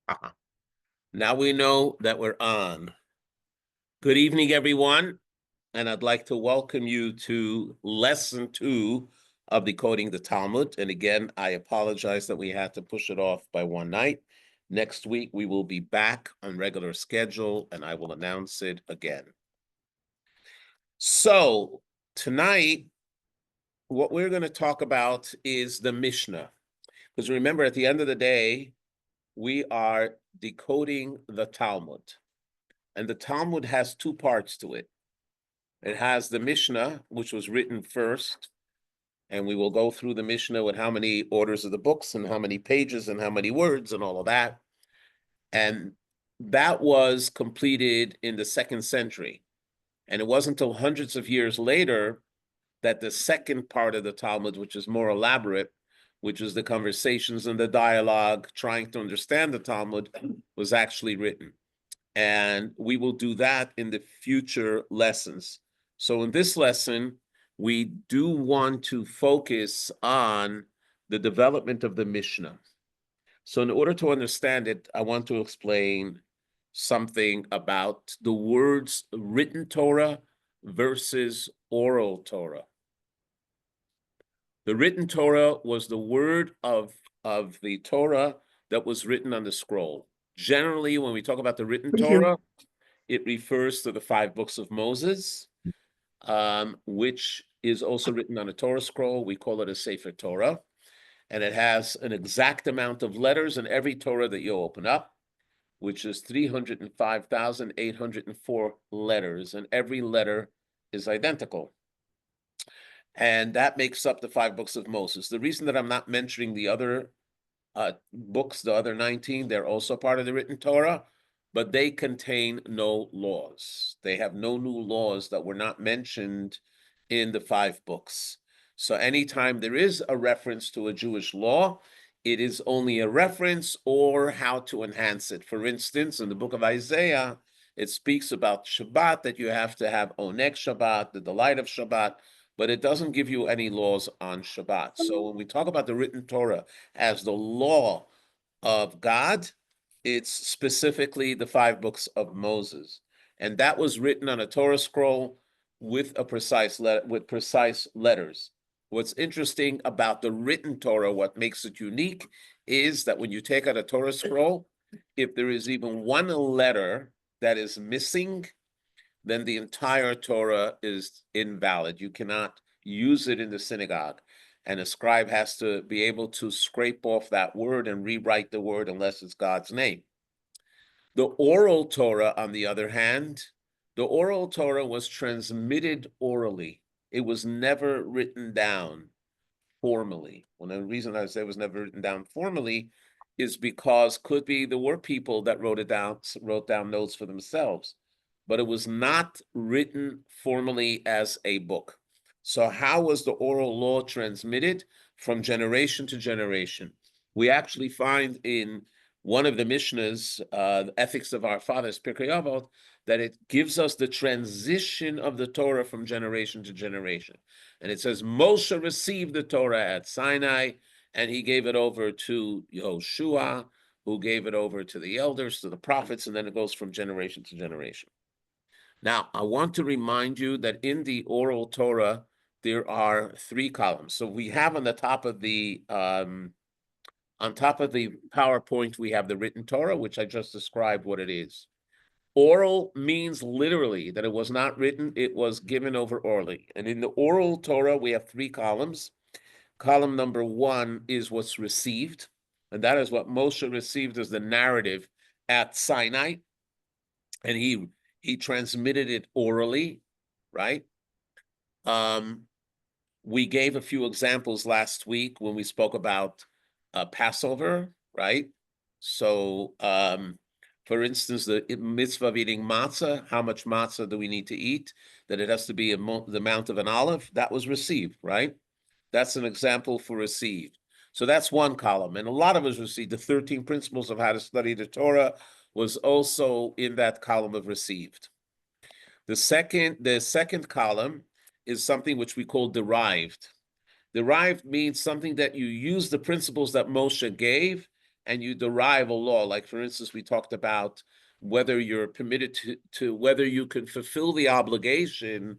Uh-huh. Now we know that we're on. Good evening, everyone, and I'd like to welcome you to lesson 2 of Decoding the Talmud. And again, I apologize that we had to push it off by one night. Next week, we will be back on regular schedule, and I will announce it again. So tonight, what we're going to talk about is the Mishnah. Because remember, at the end of the day, we are decoding the Talmud. And the Talmud has two parts to it. It has the Mishnah, which was written first, and we will go through the Mishnah with how many orders of the books and how many pages and how many words and all of that. And that was completed in the 2nd century. And it wasn't until hundreds of years later that the second part of the Talmud, which is more elaborate, which is the conversations and the dialogue, trying to understand the Talmud, was actually written. And we will do that in the future lessons. So in this lesson, we do want to focus on the development of the Mishnah. So in order to understand it, I want to explain something about the words written Torah versus oral Torah. The written Torah was the word of the Torah that was written on the scroll. Generally, when we talk about the written Torah, it refers to the 5 books of Moses, which is also written on a Torah scroll. We call it a Sefer Torah. And it has an exact amount of letters in every Torah that you open up, which is 305,804 letters. And every letter is identical. And that makes up the 5 books of Moses. The reason that I'm not mentioning the other books, the other 19, they're also part of the written Torah, but they contain no laws. They have no new laws that were not mentioned in the 5 books. So anytime there is a reference to a Jewish law, it is only a reference or how to enhance it. For instance, in the book of Isaiah, it speaks about Shabbat, that you have to have Oneg Shabbat, the delight of Shabbat, but it doesn't give you any laws on Shabbat. So when we talk about the written Torah as the law of God, it's specifically the 5 books of Moses. And that was written on a Torah scroll with precise letters. What's interesting about the written Torah, what makes it unique, is that when you take out a Torah scroll, if there is even one letter that is missing, then the entire Torah is invalid. You cannot use it in the synagogue. And a scribe has to be able to scrape off that word and rewrite the word unless it's God's name. The oral Torah, on the other hand, the oral Torah was transmitted orally. It was never written down formally. Well, the reason I say it was never written down formally is because could be there were people that wrote down notes for themselves, but it was not written formally as a book. So how was the oral law transmitted from generation to generation? We actually find in one of the Mishnahs, the Ethics of Our Fathers, Pirkei Avot, that it gives us the transition of the Torah from generation to generation. And it says, Moshe received the Torah at Sinai, and he gave it over to Yehoshua, who gave it over to the elders, to the prophets, and then it goes from generation to generation. Now, I want to remind you that in the oral Torah, there are 3 columns. So we have on the top of the PowerPoint, we have the written Torah, which I just described what it is. Oral means literally that it was not written, it was given over orally. And in the oral Torah, we have 3 columns. Column number 1 is what's received, and that is what Moshe received as the narrative at Sinai, and he transmitted it orally, right? We gave a few examples last week when we spoke about Passover, right? So, for instance, the mitzvah of eating matzah, how much matzah do we need to eat? That it has to be the amount of an olive, that was received, right? That's an example for received. So that's one column. And a lot of us received. The 13 principles of how to study the Torah was also in that column of received. The second column is something which we call derived. Derived means something that you use the principles that Moshe gave, and you derive a law. Like, for instance, we talked about whether you're permitted to whether you can fulfill the obligation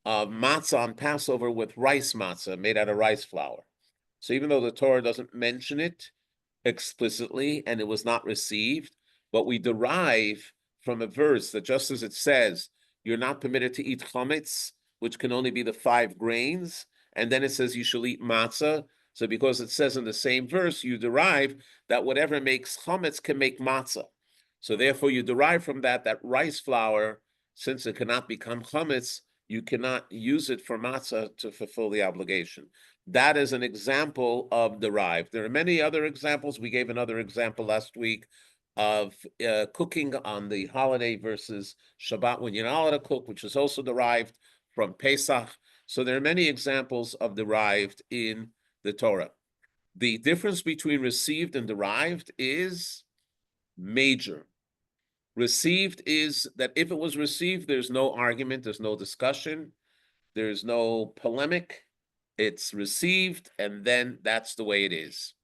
of matzah on Passover with rice matzah made out of rice flour. So even though the Torah doesn't mention it explicitly and it was not received, but we derive from a verse that just as it says, you're not permitted to eat chametz, which can only be the 5 grains, and then it says you shall eat matzah. So because it says in the same verse, you derive that whatever makes chametz can make matzah. So therefore you derive from that rice flour, since it cannot become chametz, you cannot use it for matzah to fulfill the obligation. That is an example of derived. There are many other examples. We gave another example last week of cooking on the holiday versus Shabbat when you're not allowed to cook, which is also derived from Pesach. So there are many examples of derived in the Torah. The difference between received and derived is major. Received is that if it was received, there's no argument, there's no discussion, there's no polemic. It's received, and then that's the way it is.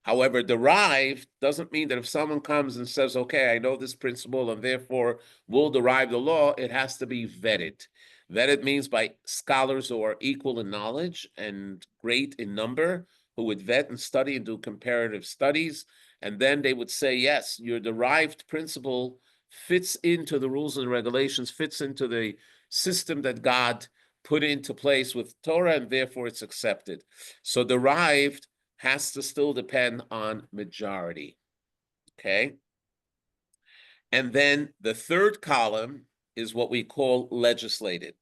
However, derived doesn't mean that if someone comes and says, okay, I know this principle and therefore will derive the law, it has to be vetted. Vetted means by scholars who are equal in knowledge and great in number, who would vet and study and do comparative studies. And then they would say, yes, your derived principle fits into the rules and regulations, fits into the system that God put into place with Torah, and therefore it's accepted. So derived has to still depend on majority, okay? And then the third column is what we call legislated.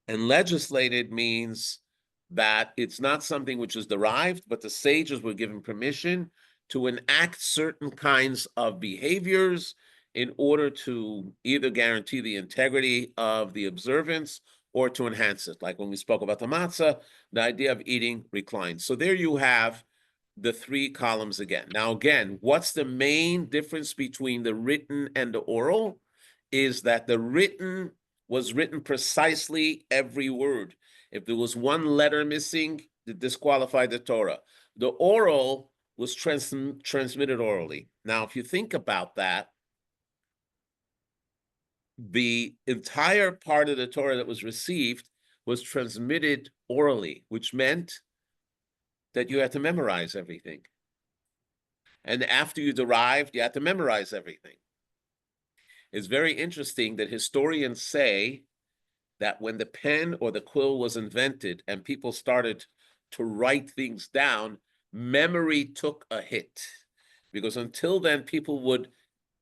And legislated means that it's not something which is derived, but the sages were given permission to enact certain kinds of behaviors in order to either guarantee the integrity of the observance or to enhance it. Like when we spoke about the matzah, the idea of eating reclined. So there you have the 3 columns again. Now, again, what's the main difference between the written and the oral? Is that the written was written precisely every word. If there was one letter missing, it disqualified the Torah. The oral was transmitted orally. Now, if you think about that, the entire part of the Torah that was received was transmitted orally, which meant that you had to memorize everything. And after you derived, you had to memorize everything. It's very interesting that historians say that when the pen or the quill was invented and people started to write things down, memory took a hit. Because until then, people would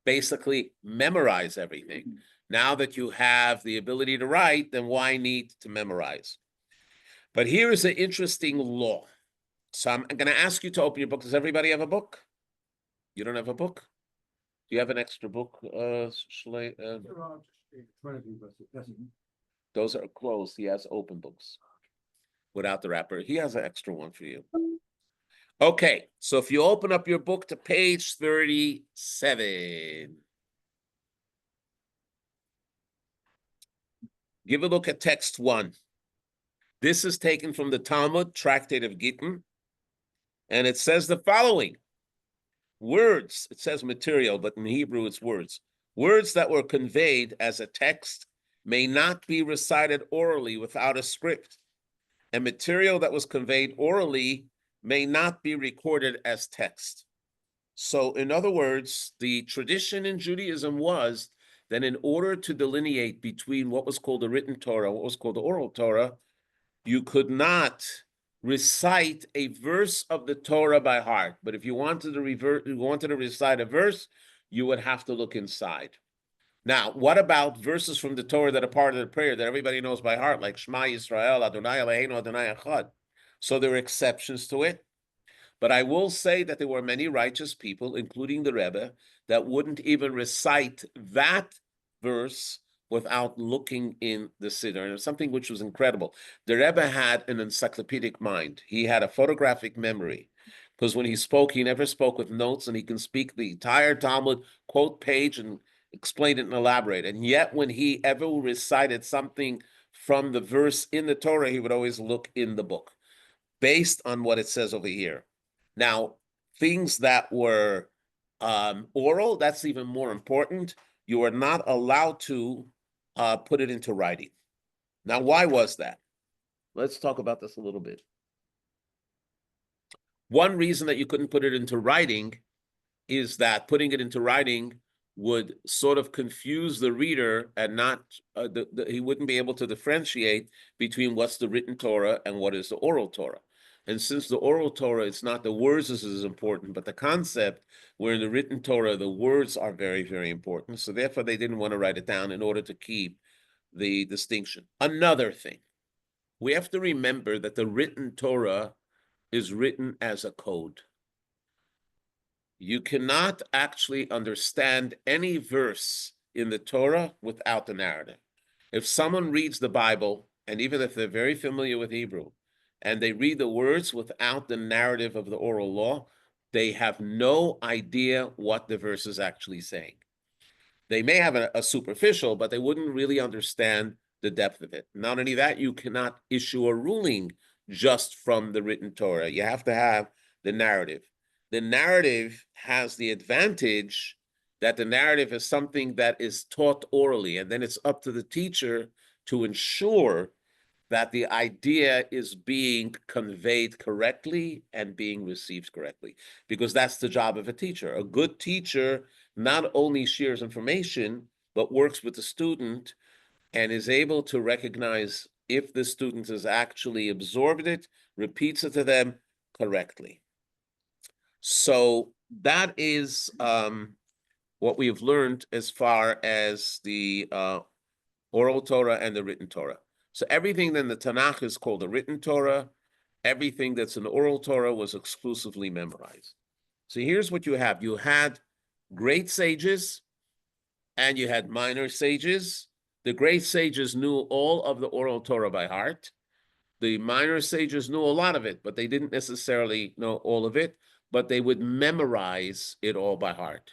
basically memorize everything. Now that you have the ability to write, then why need to memorize? But here is an interesting law. So I'm going to ask you to open your book. Does everybody have a book? You don't have a book? Do you have an extra book, Those are closed. He has open books without the wrapper. He has an extra one for you. Okay, so if you open up your book to page 37, give a look at text 1. This is taken from the Talmud, Tractate of Gittin, and it says the following. Words, it says material, but in Hebrew it's words. Words that were conveyed as a text may not be recited orally without a script. And material that was conveyed orally may not be recorded as text. So in other words, the tradition in Judaism was that in order to delineate between what was called the written Torah, what was called the oral Torah, you could not recite a verse of the Torah by heart. But if you wanted to recite a verse, you would have to look inside. Now, what about verses from the Torah that are part of the prayer that everybody knows by heart, like Shema Yisrael, Adonai Eloheinu, Adonai Echad? So there are exceptions to it. But I will say that there were many righteous people, including the Rebbe, that wouldn't even recite that verse without looking in the Siddur. And it's something which was incredible. The Rebbe had an encyclopedic mind. He had a photographic memory. Because when he spoke, he never spoke with notes, and he can speak the entire Talmud, quote page, and explain it and elaborate. And yet when he ever recited something from the verse in the Torah, he would always look in the book, based on what it says over here. Now, things that were oral, that's even more important. You are not allowed to put it into writing. Now, why was that? Let's talk about this a little bit. One reason that you couldn't put it into writing is that putting it into writing would sort of confuse the reader and not, he wouldn't be able to differentiate between what's the written Torah and what is the oral Torah. And since the oral Torah, it's not the words that is important, but the concept, where in the written Torah, the words are very, very important. So therefore, they didn't want to write it down in order to keep the distinction. Another thing, we have to remember that the written Torah is written as a code. You cannot actually understand any verse in the Torah without the narrative. If someone reads the Bible, and even if they're very familiar with Hebrew, and they read the words without the narrative of the oral law, they have no idea what the verse is actually saying. They may have a superficial, but they wouldn't really understand the depth of it. Not only that, you cannot issue a ruling just from the written Torah. You have to have the narrative. The narrative has the advantage that the narrative is something that is taught orally, and then it's up to the teacher to ensure that the idea is being conveyed correctly and being received correctly, because that's the job of a teacher. A good teacher not only shares information, but works with the student and is able to recognize if the student has actually absorbed it, repeats it to them correctly. So that is what we have learned as far as the oral Torah and the written Torah. So everything in the Tanakh is called a written Torah. Everything that's an oral Torah was exclusively memorized. So here's what you have. You had great sages and you had minor sages. The great sages knew all of the oral Torah by heart. The minor sages knew a lot of it, but they didn't necessarily know all of it, but they would memorize it all by heart.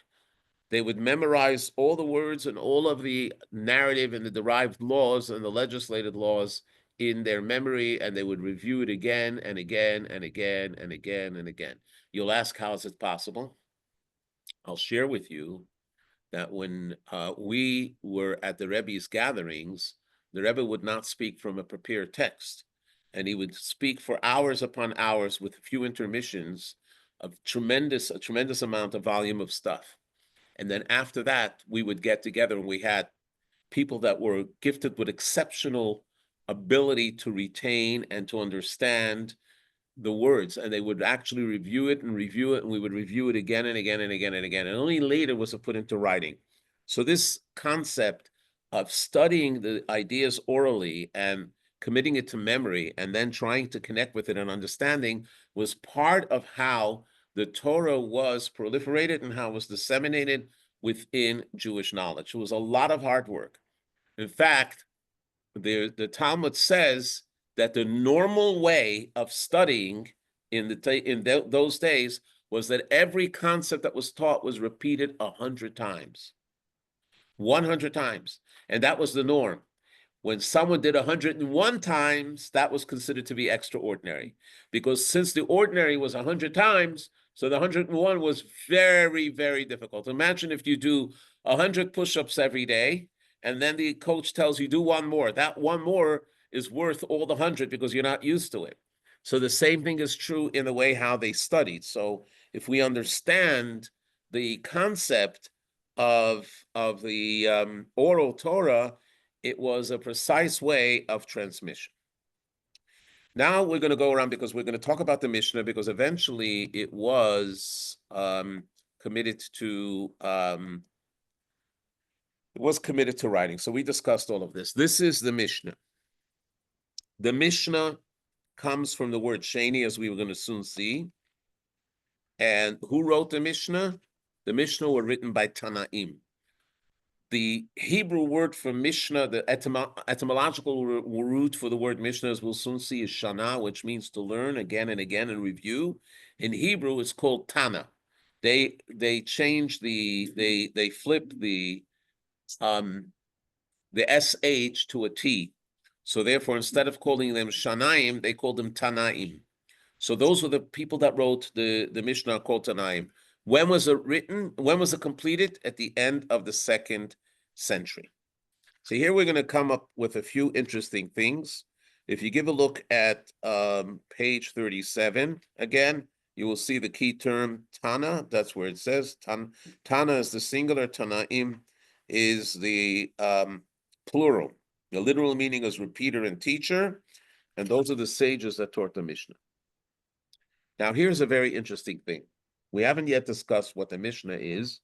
They would memorize all the words and all of the narrative and the derived laws and the legislated laws in their memory, and they would review it again and again and again and again and again. You'll ask, how is it possible? I'll share with you that when we were at the Rebbe's gatherings, the Rebbe would not speak from a prepared text, and he would speak for hours upon hours with few intermissions of a tremendous amount of volume of stuff. And then after that, we would get together and we had people that were gifted with exceptional ability to retain and to understand the words. And they would actually review it, and we would review it again and again and again and again. And only later was it put into writing. So this concept of studying the ideas orally and committing it to memory and then trying to connect with it and understanding was part of how the Torah was proliferated and how it was disseminated within Jewish knowledge. It was a lot of hard work. In fact, the Talmud says that the normal way of studying in those days was that every concept that was taught was repeated 100 times. 100 times. And that was the norm. When someone did 101 times, that was considered to be extraordinary. Because since the ordinary was 100 times, so the 101 was very, very difficult. Imagine if you do 100 push-ups every day, and then the coach tells you, do one more. That one more is worth all the 100 because you're not used to it. So the same thing is true in the way how they studied. So if we understand the concept of the oral Torah, it was a precise way of transmission. Now we're going to go around because we're going to talk about the Mishnah, because eventually it was committed to writing. So we discussed all of this. This is the Mishnah. The Mishnah comes from the word sheni, as we were going to soon see. And who wrote the Mishnah? The Mishnah were written by Tanaim. The Hebrew word for Mishnah, the etymological root for the word Mishnah, as we'll soon see, is shana, which means to learn again and again and review. In Hebrew, it's called Tana. They changed they flipped the SH to a T. So therefore, instead of calling them Shanaim, they called them Tanaim. So those were the people that wrote the Mishnah called Tanaim. When was it written? When was it completed? At the end of the 2nd century. So here we're going to come up with a few interesting things. If you give a look at page 37, again, you will see the key term Tana. That's where it says Tana is the singular, Tanaim is the plural. The literal meaning is repeater and teacher, and those are the sages that taught the Mishnah. Now, here's a very interesting thing. We haven't yet discussed what the Mishnah is,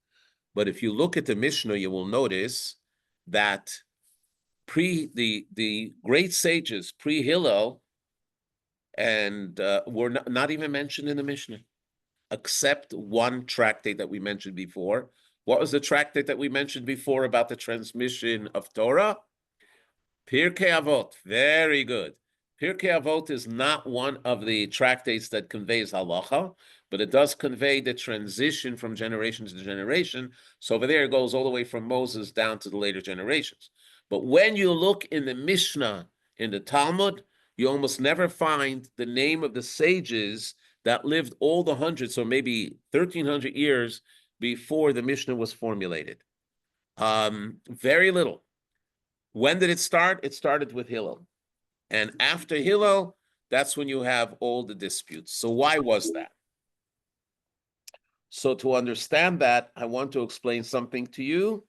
but if you look at the Mishnah, you will notice that the great sages pre-Hillel and were not even mentioned in the Mishnah, except one tractate that we mentioned before. What was the tractate that we mentioned before about the transmission of Torah? Pirkei Avot. Very good. Pirkei Avot is not one of the tractates that conveys halacha, but it does convey the transition from generation to generation. So over there, it goes all the way from Moses down to the later generations. But when you look in the Mishnah, in the Talmud, you almost never find the name of the sages that lived all the hundreds, or maybe 1,300 years before the Mishnah was formulated. Very little. When did it start? It started with Hillel. And after Hillel, that's when you have all the disputes. So why was that? So to understand that, I want to explain something to you.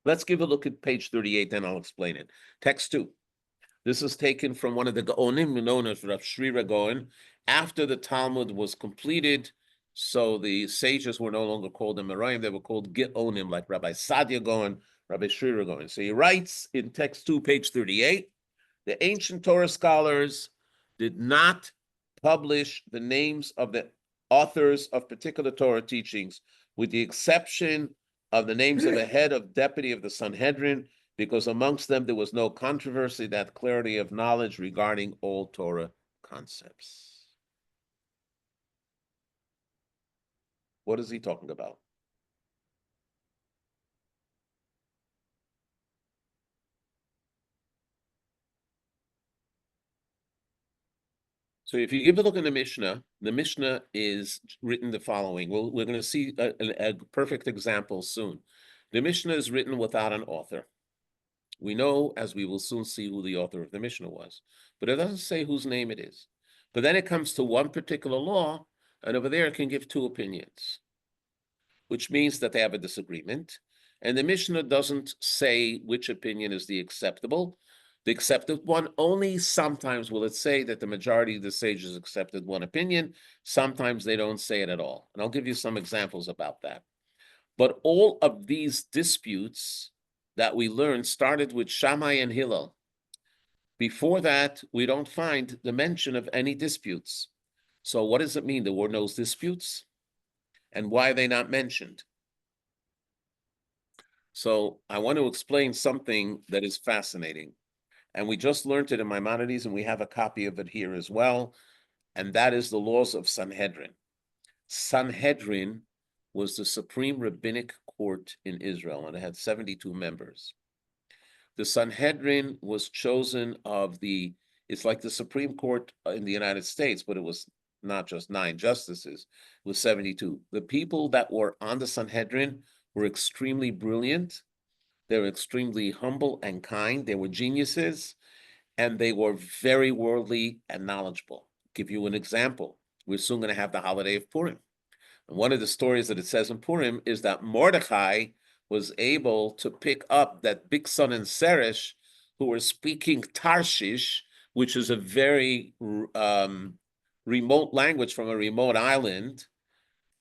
Let's give a look at page 38, then I'll explain it. Text 2. This is taken from one of the Gaonim, known as Rav Shrira Gaon. After the Talmud was completed, so the sages were no longer called the Merayim, they were called Gaonim, like Rabbi Sadia Gaon, Rabbi Shrira Gaon. So he writes in text 2, page 38, the ancient Torah scholars did not publish the names of the authors of particular Torah teachings, with the exception of the names of the head of deputy of the Sanhedrin, because amongst them there was no controversy, that clarity of knowledge regarding all Torah concepts. What is he talking about? So if you give a look in the Mishnah is written the following. We're going to see a perfect example soon. The Mishnah is written without an author. We know, as we will soon see, who the author of the Mishnah was, but it doesn't say whose name it is. But then it comes to one particular law, and over there it can give two opinions, which means that they have a disagreement. And the Mishnah doesn't say which opinion is the acceptable one. Only sometimes will it say that the majority of the sages accepted one opinion. Sometimes they don't say it at all. And I'll give you some examples about that. But all of these disputes that we learned started with Shammai and Hillel. Before that, we don't find the mention of any disputes. So what does it mean? There were no disputes? And why are they not mentioned? So I want to explain something that is fascinating. And we just learned it in Maimonides, and we have a copy of it here as well. And that is the laws of Sanhedrin. Sanhedrin was the supreme rabbinic court in Israel, and it had 72 members. The Sanhedrin was chosen it's like the Supreme Court in the United States, but it was not just 9 justices, it was 72. The people that were on the Sanhedrin were extremely brilliant. They were extremely humble and kind. They were geniuses, and they were very worldly and knowledgeable. I'll give you an example. We're soon going to have the holiday of Purim. And one of the stories that it says in Purim is that Mordechai was able to pick up that Bigsan and Seresh, who were speaking Tarshish, which is a very remote language from a remote island,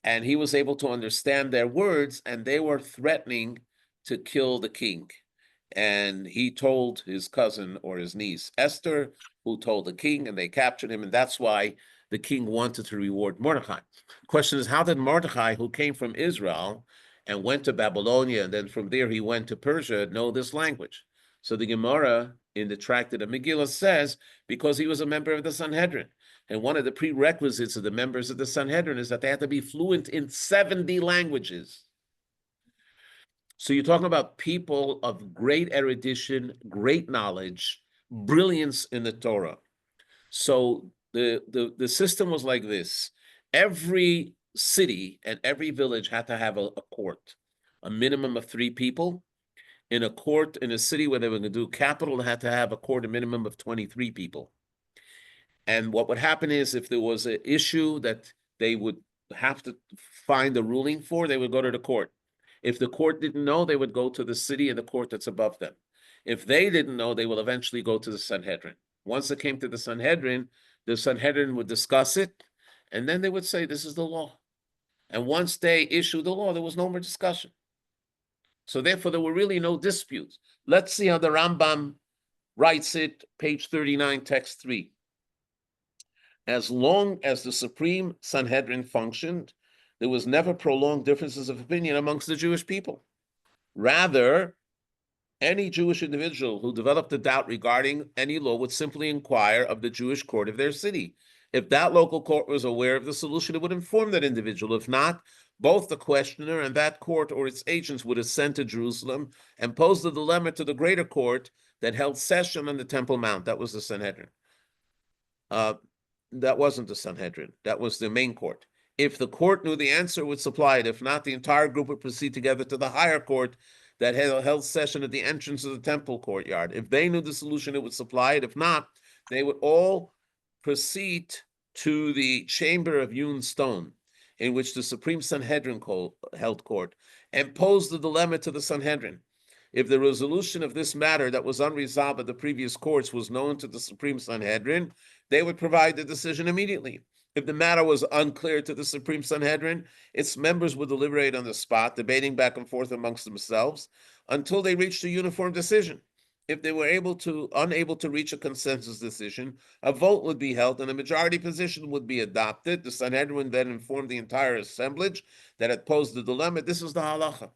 and he was able to understand their words, and they were threatening to kill the king. And he told his cousin or his niece, Esther, who told the king, and they captured him, and that's why the king wanted to reward Mordechai. The question is, how did Mordechai, who came from Israel and went to Babylonia, and then from there he went to Persia, know this language? So the Gemara in the tractate of Megillah says, because he was a member of the Sanhedrin. And one of the prerequisites of the members of the Sanhedrin is that they had to be fluent in 70 languages. So you're talking about people of great erudition, great knowledge, brilliance in the Torah. So the system was like this. Every city and every village had to have a court, a minimum of 3 people. In a court, in a city where they were going to do capital, they had to have a court, a minimum of 23 people. And what would happen is if there was an issue that they would have to find a ruling for, they would go to the court. If the court didn't know, they would go to the city and the court that's above them. If they didn't know, they will eventually go to the Sanhedrin. Once it came to the Sanhedrin would discuss it, and then they would say, this is the law. And once they issued the law, there was no more discussion. So therefore, there were really no disputes. Let's see how the Rambam writes it, page 39, text 3. As long as the Supreme Sanhedrin functioned, there was never prolonged differences of opinion amongst the Jewish people. Rather, any Jewish individual who developed a doubt regarding any law would simply inquire of the Jewish court of their city. If that local court was aware of the solution, it would inform that individual. If not, both the questioner and that court or its agents would ascend to Jerusalem and pose the dilemma to the greater court that held session on the Temple Mount. That was the Sanhedrin. That wasn't the Sanhedrin. That was the main court. If the court knew the answer, it would supply it. If not, the entire group would proceed together to the higher court that held session at the entrance of the temple courtyard. If they knew the solution, it would supply it. If not, they would all proceed to the chamber of hewn stone, in which the Supreme Sanhedrin held court, and pose the dilemma to the Sanhedrin. If the resolution of this matter that was unresolved at the previous courts was known to the Supreme Sanhedrin, they would provide the decision immediately. If the matter was unclear to the Supreme Sanhedrin, its members would deliberate on the spot, debating back and forth amongst themselves until they reached a uniform decision. If they were unable to reach a consensus decision, a vote would be held and a majority position would be adopted. The Sanhedrin would then inform the entire assemblage that had posed the dilemma. This is the halacha.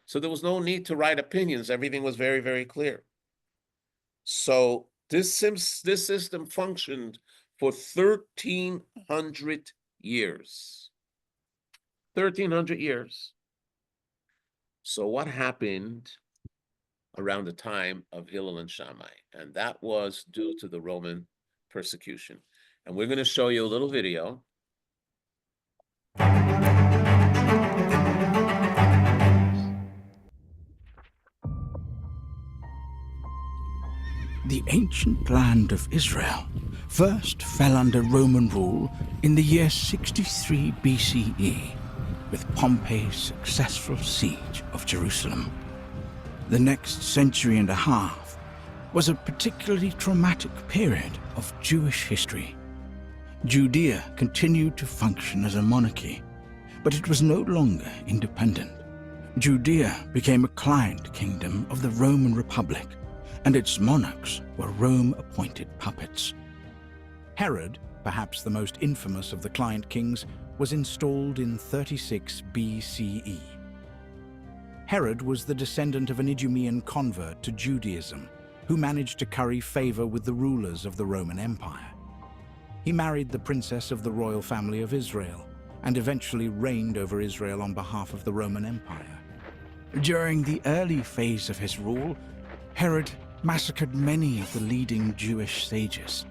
So there was no need to write opinions. Everything was very, very clear. So this system functioned for 1,300 years. 1,300 years. So what happened around the time of Hillel and Shammai? And that was due to the Roman persecution. And we're going to show you a little video. The ancient land of Israel first fell under Roman rule in the year 63 BCE, with Pompey's successful siege of Jerusalem. The next century and a half was a particularly traumatic period of Jewish history. Judea continued to function as a monarchy, but it was no longer independent. Judea became a client kingdom of the Roman Republic, and its monarchs were Rome-appointed puppets. Herod, perhaps the most infamous of the client kings, was installed in 36 BCE. Herod was the descendant of an Idumean convert to Judaism, who managed to curry favor with the rulers of the Roman Empire. He married the princess of the royal family of Israel, and eventually reigned over Israel on behalf of the Roman Empire. During the early phase of his rule, Herod massacred many of the leading Jewish sages,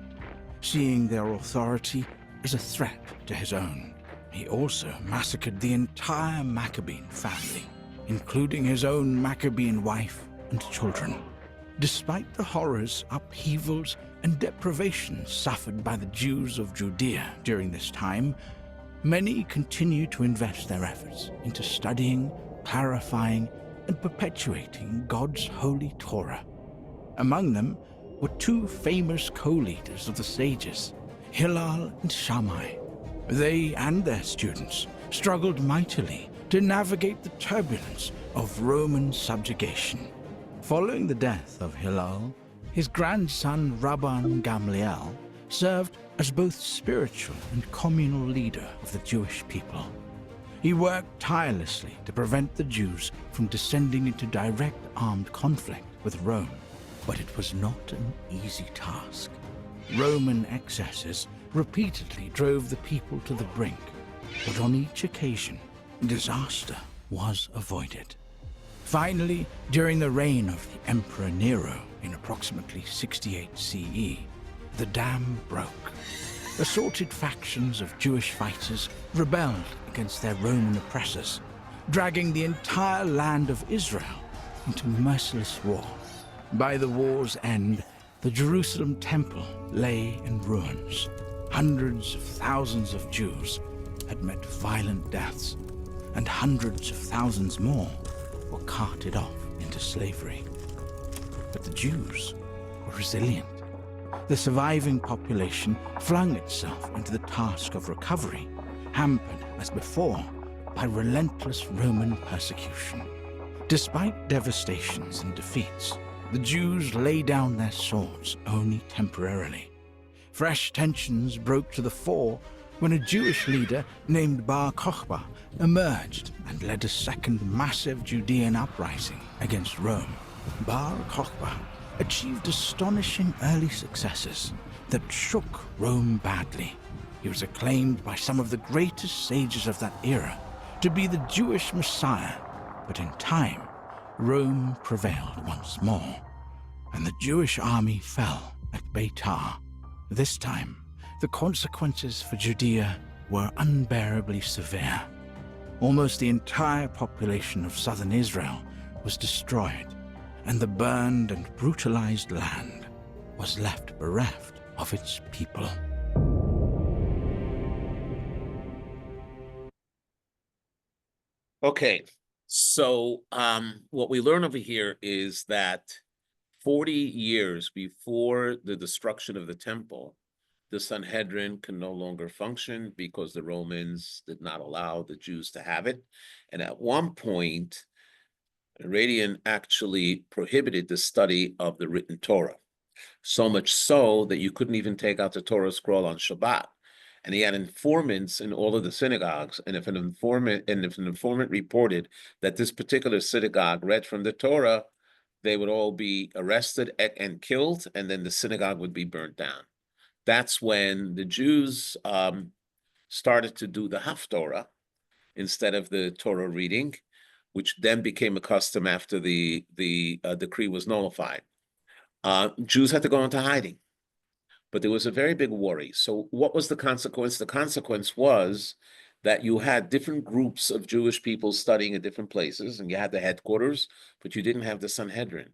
seeing their authority as a threat to his own. He also massacred the entire Maccabean family, including his own Maccabean wife and children. Despite the horrors, upheavals, and deprivations suffered by the Jews of Judea during this time, many continued to invest their efforts into studying, clarifying, and perpetuating God's holy Torah. Among them were 2 famous co-leaders of the sages, Hillel and Shammai. They and their students struggled mightily to navigate the turbulence of Roman subjugation. Following the death of Hillel, his grandson Rabban Gamliel served as both spiritual and communal leader of the Jewish people. He worked tirelessly to prevent the Jews from descending into direct armed conflict with Rome. But it was not an easy task. Roman excesses repeatedly drove the people to the brink, but on each occasion, disaster was avoided. Finally, during the reign of the Emperor Nero in approximately 68 CE, the dam broke. Assorted factions of Jewish fighters rebelled against their Roman oppressors, dragging the entire land of Israel into merciless war. By the war's end, the Jerusalem temple lay in ruins. Hundreds of thousands of Jews had met violent deaths, and hundreds of thousands more were carted off into slavery. But the Jews were resilient. The surviving population flung itself into the task of recovery, hampered, as before, by relentless Roman persecution. Despite devastations and defeats, the Jews lay down their swords only temporarily. Fresh tensions broke to the fore when a Jewish leader named Bar Kokhba emerged and led a second massive Judean uprising against Rome. Bar Kokhba achieved astonishing early successes that shook Rome badly. He was acclaimed by some of the greatest sages of that era to be the Jewish Messiah, but in time, Rome prevailed once more, and the Jewish army fell at Beitar. This time, the consequences for Judea were unbearably severe. Almost the entire population of southern Israel was destroyed, and the burned and brutalized land was left bereft of its people. Okay, so what we learn over here is that 40 years before the destruction of the temple, the Sanhedrin can no longer function because the Romans did not allow the Jews to have it. And at one point, Radian actually prohibited the study of the written Torah, so much so that you couldn't even take out the Torah scroll on Shabbat. And he had informants in all of the synagogues. And if an informant reported that this particular synagogue read from the Torah, they would all be arrested and killed, and then the synagogue would be burnt down. That's when the Jews started to do the Haftorah instead of the Torah reading, which then became a custom after the decree was nullified. Jews had to go into hiding. But there was a very big worry. So what was the consequence? The consequence was that you had different groups of Jewish people studying in different places, and you had the headquarters, but you didn't have the Sanhedrin.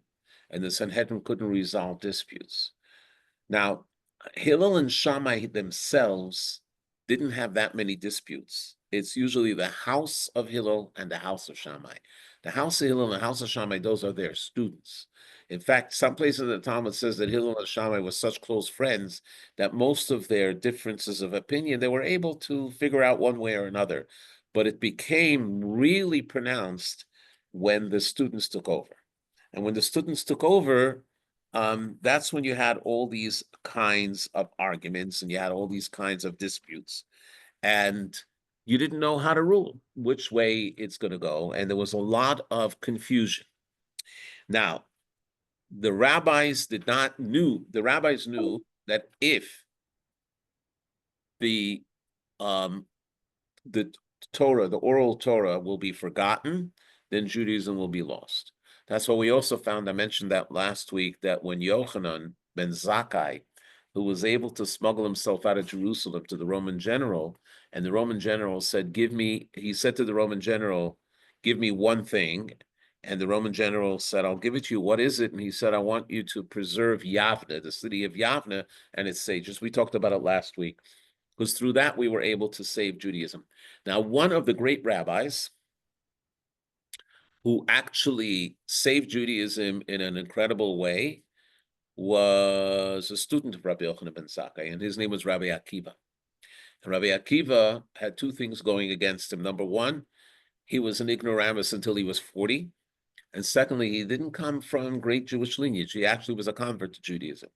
And the Sanhedrin couldn't resolve disputes. Now, Hillel and Shammai themselves didn't have that many disputes. It's usually the house of Hillel and the house of Shammai. The house of Hillel and the house of Shammai, those are their students. In fact, some places in the Talmud says that Hillel and Shammai were such close friends that most of their differences of opinion, they were able to figure out one way or another. But it became really pronounced when the students took over. And when the students took over, that's when you had all these kinds of arguments and you had all these kinds of disputes. And you didn't know how to rule, which way it's going to go. And there was a lot of confusion. Now, the rabbis knew that if the Torah, the oral Torah, will be forgotten, then Judaism will be lost. That's what we also found. I mentioned that last week, that when Yochanan ben Zakkai, who was able to smuggle himself out of Jerusalem to the Roman general, and the Roman general said, he said to the Roman general, give me one thing. And the Roman general said, I'll give it to you. What is it? And he said, I want you to preserve Yavne, the city of Yavne, and its sages. We talked about it last week, because through that we were able to save Judaism. Now, one of the great rabbis who actually saved Judaism in an incredible way was a student of Rabbi Yochanan ben Zakkai, and his name was Rabbi Akiva. And Rabbi Akiva had two things going against him. Number one, he was an ignoramus until he was 40. And secondly, he didn't come from great Jewish lineage. He actually was a convert to Judaism.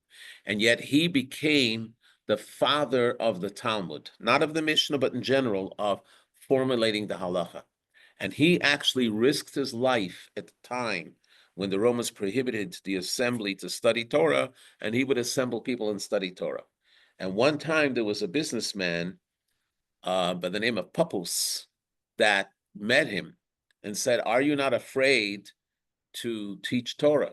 And yet he became the father of the Talmud, not of the Mishnah, but in general, of formulating the halacha. And he actually risked his life at the time when the Romans prohibited the assembly to study Torah, and he would assemble people and study Torah. And one time there was a businessman by the name of Pappus that met him and said, are you not afraid to teach Torah?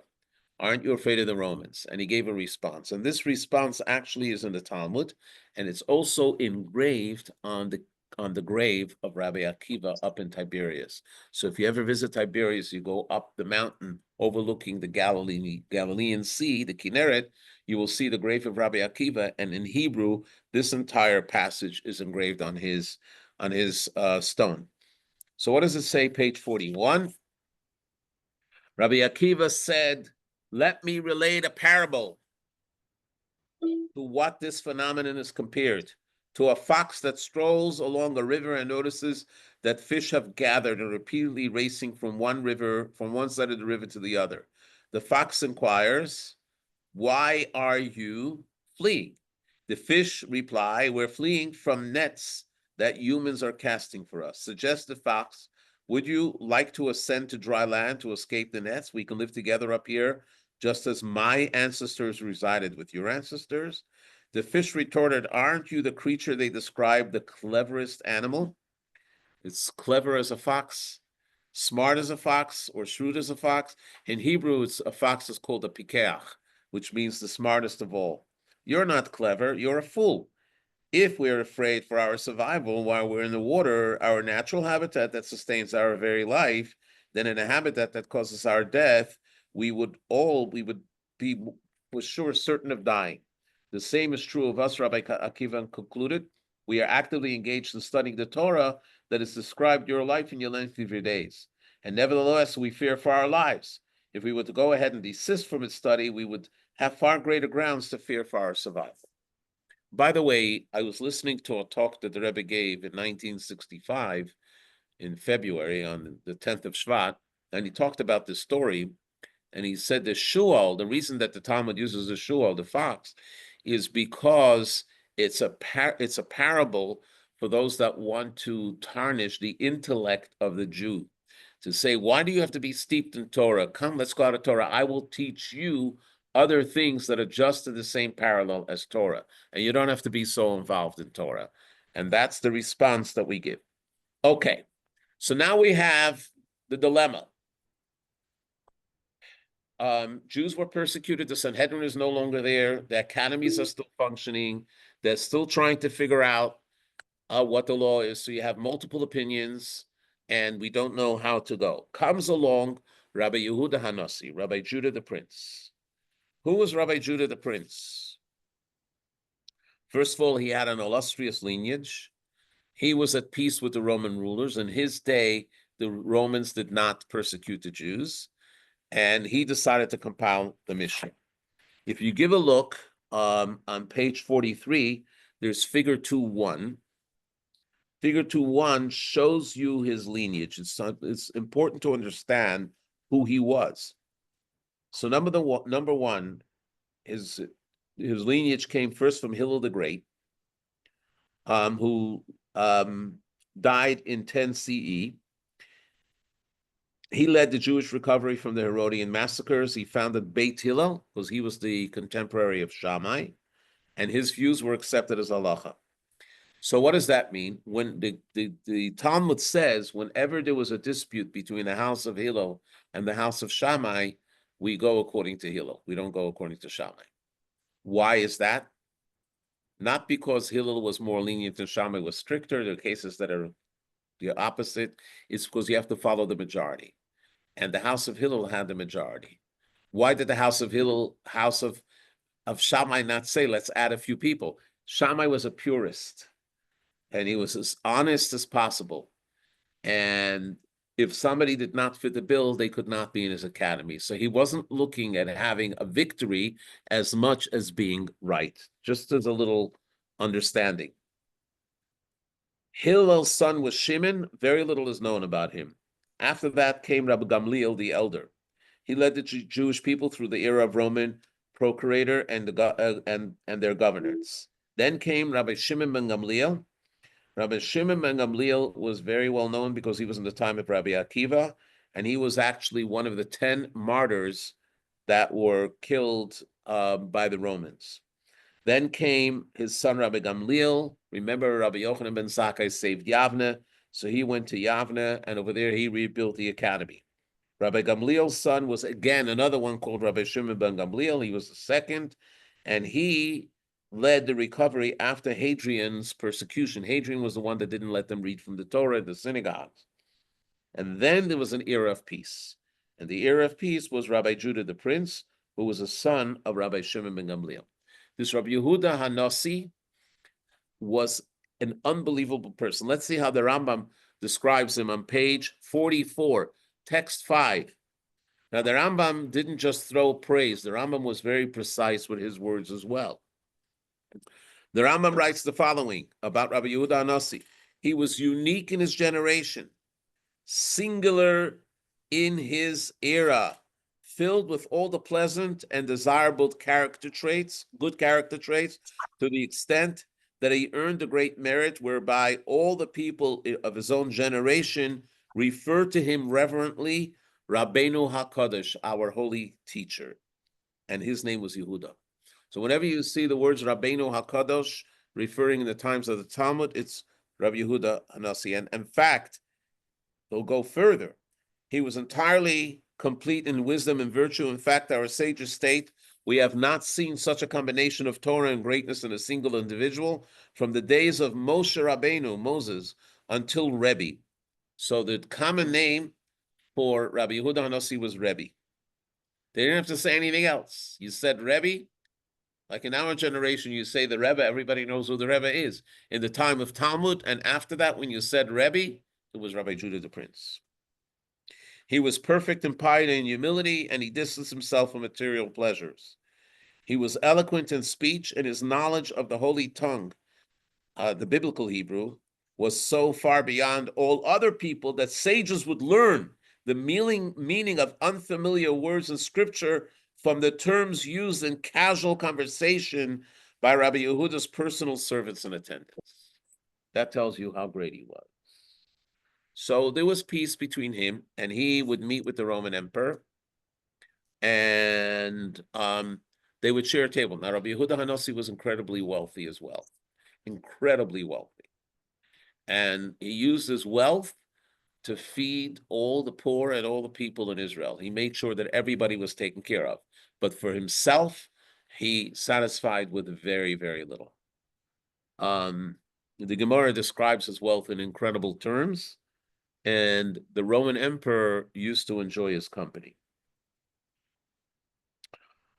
Aren't you afraid of the Romans? And he gave a response. And this response actually is in the Talmud, and it's also engraved on the grave of Rabbi Akiva up in Tiberias. So if you ever visit Tiberias, you go up the mountain overlooking the Galilean Sea, the Kinneret, you will see the grave of Rabbi Akiva, and in Hebrew, this entire passage is engraved on his stone. So what does it say, page 41? Rabbi Akiva said, let me relate a parable to what this phenomenon is compared to a fox that strolls along a river and notices that fish have gathered and repeatedly racing from one side of the river to the other. The fox inquires, why are you fleeing? The fish reply, we're fleeing from nets that humans are casting for us. Suggests the fox, would you like to ascend to dry land to escape the nets? We can live together up here, just as my ancestors resided with your ancestors. The fish retorted, aren't you the creature they describe the cleverest animal? It's clever as a fox, smart as a fox, or shrewd as a fox. In Hebrew, a fox is called a pikeach, which means the smartest of all. You're not clever, you're a fool. If we're afraid for our survival while we're in the water, our natural habitat that sustains our very life, then in a habitat that causes our death, we would be for sure certain of dying. The same is true of us, Rabbi Akiva concluded. We are actively engaged in studying the Torah that has described your life and your length of your days. And nevertheless, we fear for our lives. If we were to go ahead and desist from its study, we would have far greater grounds to fear for our survival. By the way, I was listening to a talk that the Rebbe gave in 1965 in February on the 10th of Shvat, and he talked about this story, and he said the shual, the reason that the Talmud uses the shual, the fox, is because it's a parable for those that want to tarnish the intellect of the Jew. To say, why do you have to be steeped in Torah? Come, let's go out of Torah. I will teach you other things that are just in the same parallel as Torah. And you don't have to be so involved in Torah. And that's the response that we give. Okay, so now we have the dilemma. Jews were persecuted. The Sanhedrin is no longer there. The academies are still functioning. They're still trying to figure out what the law is. So you have multiple opinions, and we don't know how to go. Comes along Rabbi Yehuda Hanassi, Rabbi Judah the Prince. Who was Rabbi Judah the Prince? First of all, he had an illustrious lineage. He was at peace with the Roman rulers. In his day, the Romans did not persecute the Jews, and he decided to compile the Mishnah. If you give a look on page 43, there's figure 2.1. Figure 2.1 shows you his lineage. It's important to understand who he was. So number one, his lineage came first from Hillel the Great, who died in 10 CE. He led the Jewish recovery from the Herodian massacres. He founded Beit Hillel because he was the contemporary of Shammai, and his views were accepted as halacha. So what does that mean? When the Talmud says, whenever there was a dispute between the house of Hillel and the house of Shammai, we go according to Hillel. We don't go according to Shammai. Why is that? Not because Hillel was more lenient and Shammai was stricter. There are cases that are the opposite. It's because you have to follow the majority. And the house of Hillel had the majority. Why did the house of Hillel, house of Shammai not say, let's add a few people? Shammai was a purist, and he was as honest as possible. And if somebody did not fit the bill, they could not be in his academy. So he wasn't looking at having a victory as much as being right, just as a little understanding. Hillel's son was Shimon. Very little is known about him. After that came Rabbi Gamliel the elder. He led the Jewish people through the era of Roman procurator and their governors. Then came Rabbi Shimon ben Gamliel. Rabbi Shimon ben Gamliel was very well known because he was in the time of Rabbi Akiva, and he was actually one of the 10 martyrs that were killed by the Romans. Then came his son Rabbi Gamliel. Remember, Rabbi Yochanan ben Zakkai saved Yavne, so he went to Yavne, and over there he rebuilt the academy. Rabbi Gamliel's son was again another one called Rabbi Shimon ben Gamliel. He was the second, and he led the recovery after Hadrian's persecution. Hadrian was the one that didn't let them read from the Torah, the synagogues. And then there was an era of peace. And the era of peace was Rabbi Judah the Prince, who was a son of Rabbi Shimon ben Gamliel. This Rabbi Yehuda Hanasi was an unbelievable person. Let's see how the Rambam describes him on page 44, text 5. Now, the Rambam didn't just throw praise. The Rambam was very precise with his words as well. The Rambam writes the following about Rabbi Yehuda Hanasi. He was unique in his generation, singular in his era, filled with all the pleasant and desirable character traits, good character traits, to the extent that he earned a great merit whereby all the people of his own generation refer to him reverently, Rabbeinu HaKadosh, our holy teacher. And his name was Yehuda. So whenever you see the words Rabbeinu HaKadosh referring in the times of the Talmud, it's Rabbi Yehuda Hanasi. And in fact, they'll go further. He was entirely complete in wisdom and virtue. In fact, our sages state, we have not seen such a combination of Torah and greatness in a single individual from the days of Moshe Rabbeinu, Moses, until Rebbe. So the common name for Rabbi Yehuda Hanasi was Rebbe. They didn't have to say anything else. You said Rebbe, like in our generation, you say the Rebbe, everybody knows who the Rebbe is. In the time of Talmud, and after that, when you said Rebbe, it was Rabbi Judah the Prince. He was perfect in piety and humility, and he distanced himself from material pleasures. He was eloquent in speech, and his knowledge of the holy tongue, the biblical Hebrew, was so far beyond all other people that sages would learn the meaning of unfamiliar words in scripture from the terms used in casual conversation by Rabbi Yehuda's personal servants and attendants. That tells you how great he was. So there was peace between him, and he would meet with the Roman emperor, and they would share a table. Now, Rabbi Yehuda Hanasi was incredibly wealthy as well, incredibly wealthy. And he used his wealth to feed all the poor and all the people in Israel. He made sure that everybody was taken care of. But for himself, he satisfied with very, very little. The Gemara describes his wealth in incredible terms, and the Roman emperor used to enjoy his company.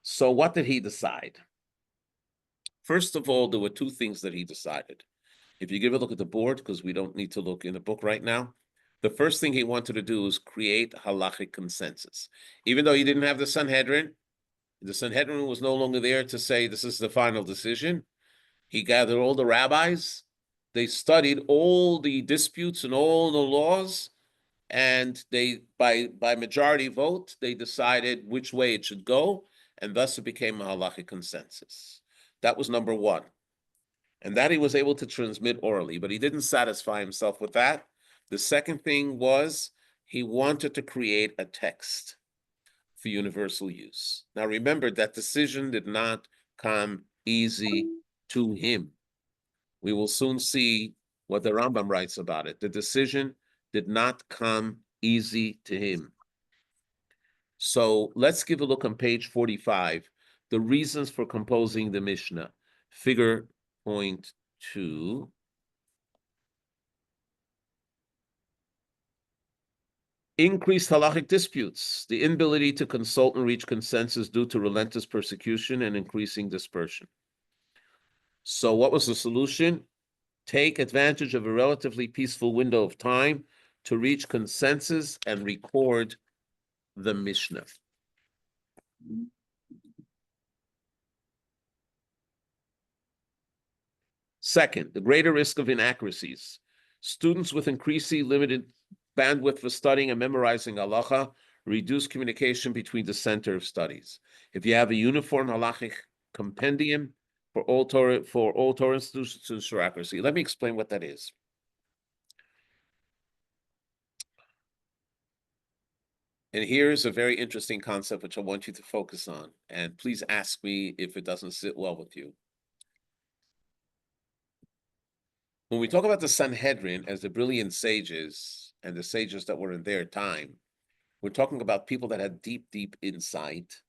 So what did he decide? First of all, there were two things that he decided. If you give a look at the board, because we don't need to look in the book right now, the first thing he wanted to do was create halachic consensus. Even though he didn't have the Sanhedrin was no longer there to say this is the final decision. He gathered all the rabbis. They studied all the disputes and all the laws, and they, by majority vote, they decided which way it should go, and thus it became a halachic consensus. That was number one. And that he was able to transmit orally, but he didn't satisfy himself with that. The second thing was he wanted to create a text for universal use. Now remember, that decision did not come easy to him. We will soon see what the Rambam writes about it. The decision did not come easy to him. So let's give a look on page 45, the reasons for composing the Mishnah. Figure point 2. Increased halachic disputes, the inability to consult and reach consensus due to relentless persecution and increasing dispersion. So what was the solution? Take advantage of a relatively peaceful window of time to reach consensus and record the Mishnah. Second, the greater risk of inaccuracies. Students with increasingly limited bandwidth for studying and memorizing halacha reduce communication between the center of studies. If you have a uniform halachic compendium for all Torah institutions for accuracy, let me explain what that is. And here's a very interesting concept which I want you to focus on. And please ask me if it doesn't sit well with you. When we talk about the Sanhedrin as the brilliant sages and the sages that were in their time, We're talking about people that had deep, deep insight,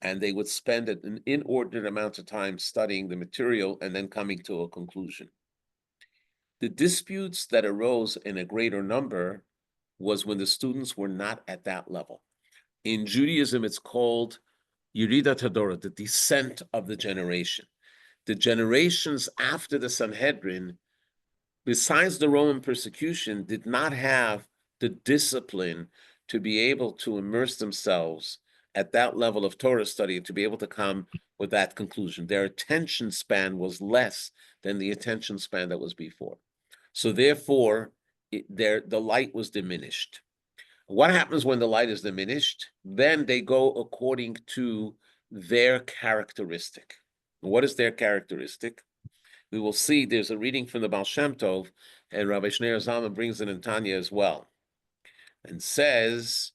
and they would spend an inordinate amount of time studying the material and then coming to a conclusion. The disputes that arose in a greater number was when the students were not at that level. In Judaism, it's called Yeridat Hadorah, the descent of the generation. The generations after the Sanhedrin, besides the Roman persecution, did not have the discipline to be able to immerse themselves at that level of Torah study, to be able to come with that conclusion. Their attention span was less than the attention span that was before. So therefore, the light was diminished. What happens when the light is diminished? Then they go according to their characteristic. What is their characteristic? We will see there's a reading from the Baal Shem Tov, and Rabbi Shneir Zalman brings it in Tanya as well, and says,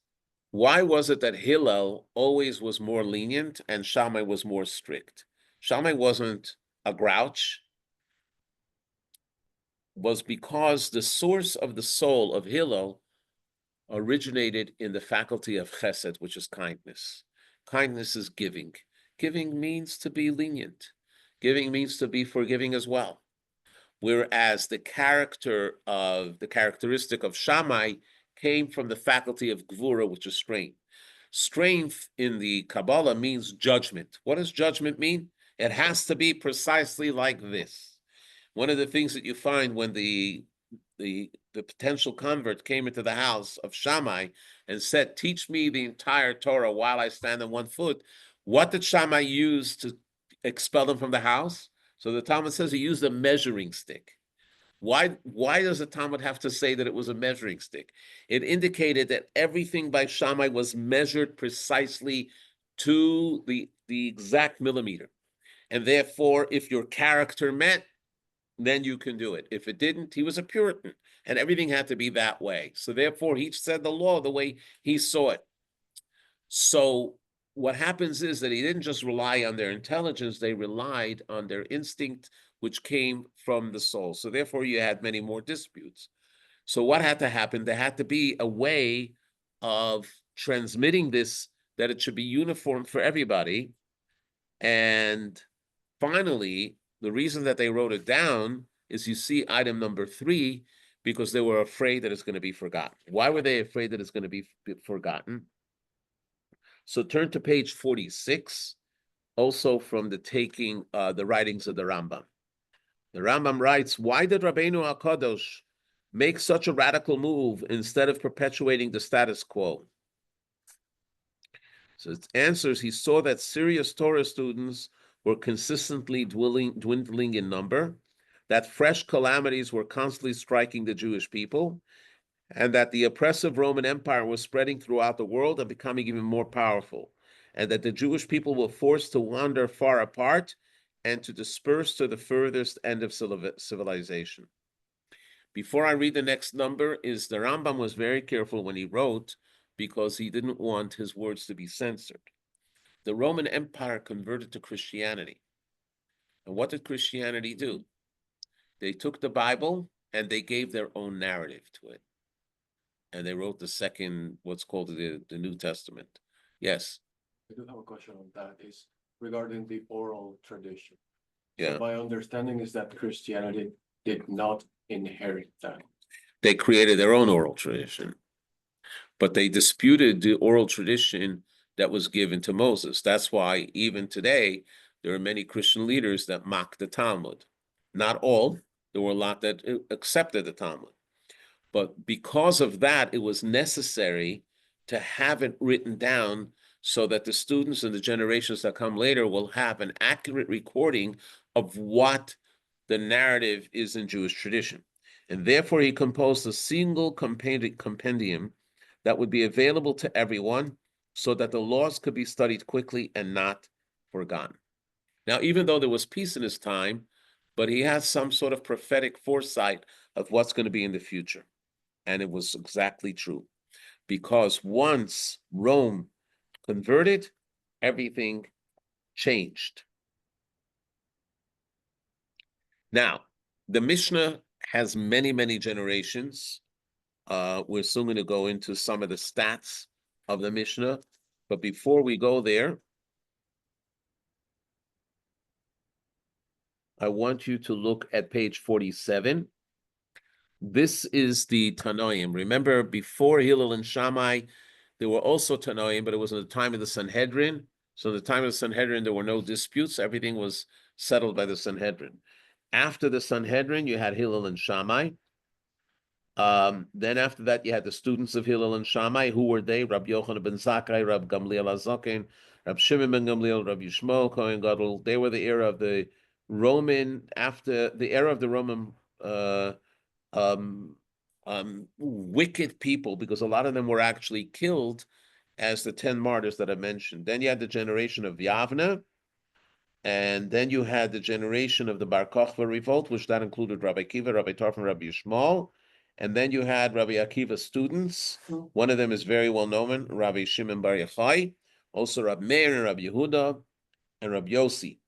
why was it that Hillel always was more lenient and Shammai was more strict? Shammai wasn't a grouch, was because the source of the soul of Hillel originated in the faculty of chesed, which is kindness. Kindness is giving. Giving means to be lenient. Giving means to be forgiving as well. Whereas the characteristic of Shammai came from the faculty of gvura, which is strength. Strength in the Kabbalah means judgment. What does judgment mean? It has to be precisely like this. One of the things that you find when the potential convert came into the house of Shammai and said, teach me the entire Torah while I stand on one foot, what did Shammai use to expel them from the house? So the Talmud says he used a measuring stick. Why does the Talmud have to say that it was a measuring stick? It indicated that everything by Shammai was measured precisely to the exact millimeter. And therefore, if your character met, then you can do it. If it didn't, he was a Puritan, and everything had to be that way. So therefore, he said the law the way he saw it. So what happens is that he didn't just rely on their intelligence, they relied on their instinct, which came from the soul. So therefore, you had many more disputes. So what had to happen? There had to be a way of transmitting this, that it should be uniform for everybody. And finally, the reason that they wrote it down is, you see item number 3, because they were afraid that it's going to be forgotten. Why were they afraid that it's going to be forgotten? So turn to page 46, also from the writings of the Rambam. The Rambam writes, why did Rabbeinu HaKadosh make such a radical move instead of perpetuating the status quo? So it answers, he saw that serious Torah students were consistently dwindling in number, that fresh calamities were constantly striking the Jewish people, and that the oppressive Roman Empire was spreading throughout the world and becoming even more powerful, and that the Jewish people were forced to wander far apart and to disperse to the furthest end of civilization. Before I read the next number, the Rambam was very careful when he wrote, because he didn't want his words to be censored. The Roman Empire converted to Christianity. And what did Christianity do? They took the Bible and they gave their own narrative to it. And they wrote the second, what's called the New Testament. Yes? I do have a question on that, is regarding the oral tradition. Yeah. So my understanding is that Christianity did not inherit that. They created their own oral tradition, but they disputed the oral tradition that was given to Moses. That's why even today, there are many Christian leaders that mock the Talmud. Not all, there were a lot that accepted the Talmud. But because of that, it was necessary to have it written down so that the students and the generations that come later will have an accurate recording of what the narrative is in Jewish tradition. And therefore, he composed a single compendium that would be available to everyone so that the laws could be studied quickly and not forgotten. Now, even though there was peace in his time, but he had some sort of prophetic foresight of what's going to be in the future. And it was exactly true. Because once Rome converted, everything changed. Now, the Mishnah has many, many generations. We're soon going to go into some of the stats of the Mishnah. But before we go there, I want you to look at page 47. This is the Tanoim. Remember, before Hillel and Shammai, there were also Tanoim, but it was in the time of the Sanhedrin. So, in the time of the Sanhedrin, there were no disputes. Everything was settled by the Sanhedrin. After the Sanhedrin, you had Hillel and Shammai. Then after that, you had the students of Hillel and Shammai. Who were they? Rabbi Yochanan ben Zakkai, Rabbi Gamliel HaZaken, Rabbi Shimon ben Gamliel, Rabbi Yishmael Kohen Gadol. They were the era of the Roman, after the era of the Roman wicked people, because a lot of them were actually killed as the 10 martyrs that I mentioned. Then you had the generation of Yavne, and then you had the generation of the Bar Kokhba revolt, which that included Rabbi Akiva, Rabbi Tarfon, Rabbi Yishmael. And then you had Rabbi Akiva's students. One of them is very well known, Rabbi Shimon Bar Yochai, also Rabbi Meir and Rabbi Yehuda, and Rabbi Yossi.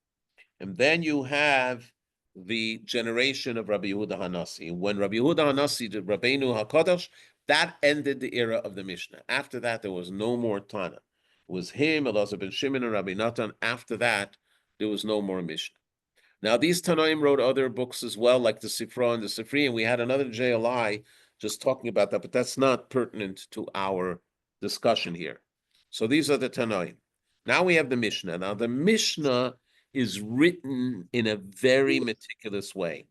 And then you have the generation of Rabbi Yehuda Hanassi. When Rabbi Yehuda Hanassi did Rabbeinu HaKadosh, that ended the era of the Mishnah. After that, there was no more Tana. It was him, Elazar ben Shimon, and Rabbi Natan. After that, there was no more Mishnah. Now, these Tanoim wrote other books as well, like the Sifra and the Sifri, and we had another JLI just talking about that, but that's not pertinent to our discussion here. So these are the Tanoim. Now we have the Mishnah. Now, the Mishnah is written in a very meticulous way,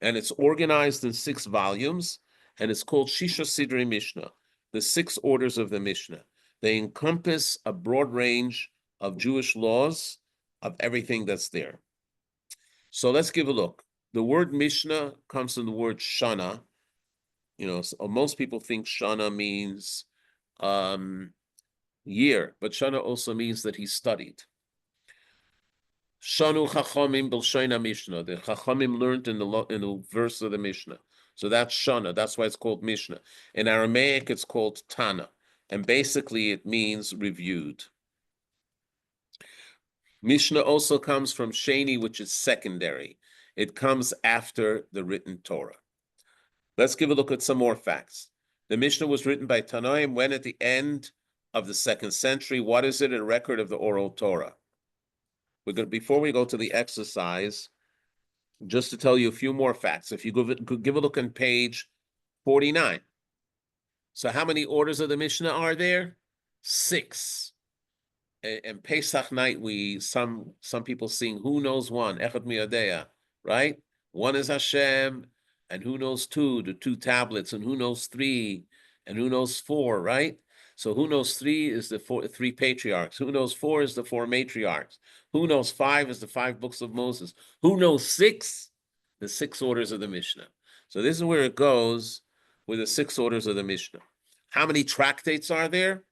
and it's organized in 6 volumes, and it's called Shisha Sidrei Mishnah, the 6 orders of the Mishnah. They encompass a broad range of Jewish laws, of everything that's there. So let's give a look. The word Mishnah comes from the word Shana. So most people think Shana means year, but Shana also means that he studied. Shanu Chachamim B'Lshona Mishnah. The Chachamim learned in the verse of the Mishnah. So that's Shana. That's why it's called Mishnah. In Aramaic, it's called Tana. And basically, it means reviewed. Mishnah also comes from Sheni, which is secondary. It comes after the written Torah. Let's give a look at some more facts. The Mishnah was written by Tanoim when at the end of the 2nd century. What is it? A record of the oral Torah. Before we go to the exercise, just to tell you a few more facts. If you give a look on page 49. So how many orders of the Mishnah are there? 6. And Pesach night, some people sing, who knows one, Echad Miyadeya, right? One is Hashem, and who knows 2, the 2 tablets, and who knows 3, and who knows 4, right? So who knows 3 is the 3 patriarchs. Who knows 4 is the 4 matriarchs. Who knows 5 is the 5 books of Moses. Who knows 6? The 6 orders of the Mishnah. So this is where it goes with the 6 orders of the Mishnah. How many tractates are there?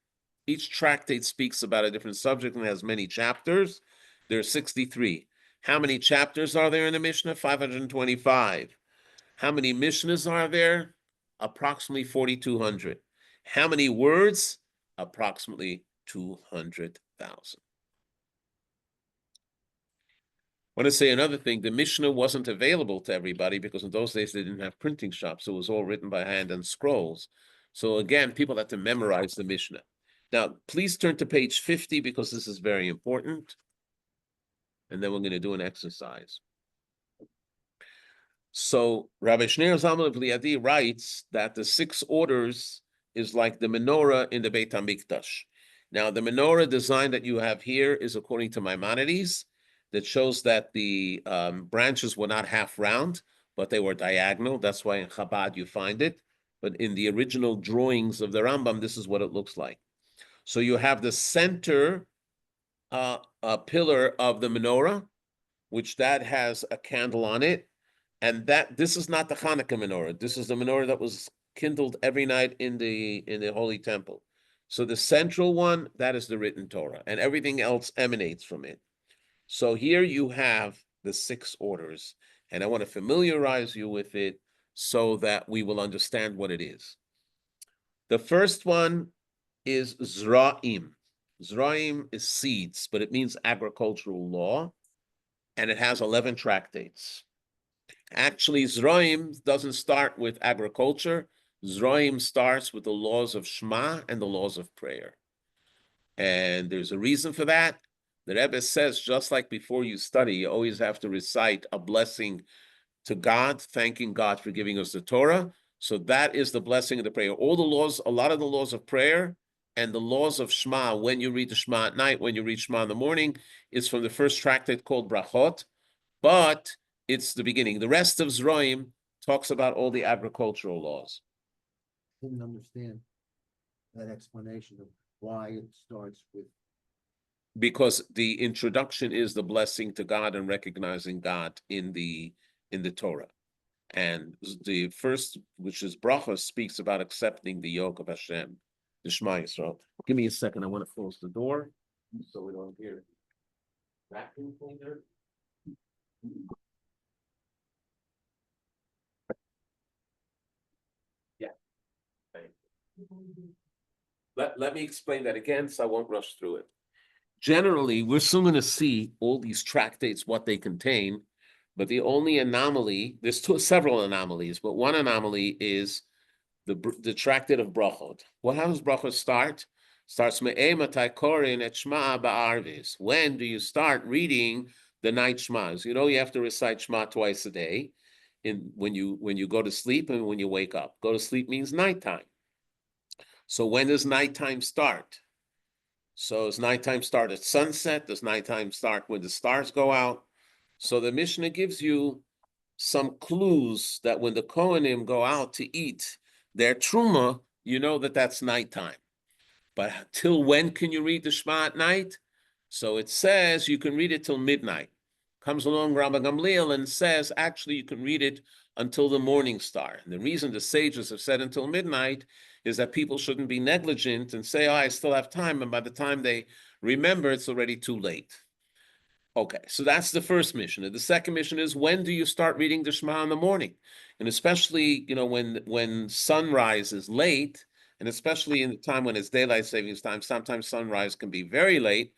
Each tractate speaks about a different subject and has many chapters. There are 63. How many chapters are there in the Mishnah? 525. How many Mishnahs are there? Approximately 4,200. How many words? Approximately 200,000. I want to say another thing. The Mishnah wasn't available to everybody because in those days they didn't have printing shops. It was all written by hand and scrolls. So again, people had to memorize the Mishnah. Now, please turn to page 50 because this is very important. And then we're going to do an exercise. So Rabbi Shneur Zalman of Liadi writes that the 6 orders is like the menorah in the Beit HaMikdash. Now, the menorah design that you have here is according to Maimonides, that shows that the branches were not half round, but they were diagonal. That's why in Chabad you find it. But in the original drawings of the Rambam, this is what it looks like. So you have the center pillar of the menorah, which that has a candle on it. And this is not the Hanukkah menorah. This is the menorah that was kindled every night in the Holy Temple. So the central one, that is the written Torah, and everything else emanates from it. So here you have the 6 orders, and I want to familiarize you with it so that we will understand what it is. The first one is Zra'im. Zra'im is seeds, but it means agricultural law, and it has 11 tractates. Actually, Zra'im doesn't start with agriculture. Zra'im starts with the laws of Shema and the laws of prayer. And there's a reason for that. The Rebbe says, just like before you study, you always have to recite a blessing to God, thanking God for giving us the Torah. So that is the blessing of the prayer. All the laws, a lot of the laws of prayer and the laws of Shema, when you read the Shema at night, when you read Shema in the morning, is from the first tractate called Brachot, but it's the beginning. The rest of Zroim talks about all the agricultural laws. Didn't understand that explanation of why it starts with. Because the introduction is the blessing to God and recognizing God in the Torah. And the first, which is bracha, speaks about accepting the yoke of Hashem, the Shema Yisrael. Give me a second. I want to close the door so we don't hear it. Vacuum cleaner. Yeah. Thank you. Let me explain that again so I won't rush through it. Generally, we're soon going to see all these tractates, what they contain, but the only anomaly, there's several anomalies, but one anomaly is the tractate of Brachot. Well, how does Brachot start? Starts me'e matai korin et Shema ba'arvis. When do you start reading the night Shmas? You know you have to recite Shema twice a day, when you go to sleep and when you wake up. Go to sleep means nighttime. So when does nighttime start? So does nighttime start at sunset? Does nighttime start when the stars go out? So the Mishnah gives you some clues that when the Kohanim go out to eat their truma, you know that that's nighttime. But till when can you read the Shema at night? So it says you can read it till midnight. Comes along Rabbi Gamliel and says, actually, you can read it until the morning star. And the reason the sages have said until midnight is that people shouldn't be negligent and say, oh, I still have time. And by the time they remember, it's already too late. Okay, so that's the first mission. The second mission is, when do you start reading the Shema in the morning? And especially, when sunrise is late, and especially in the time when it's daylight savings time, sometimes sunrise can be very late,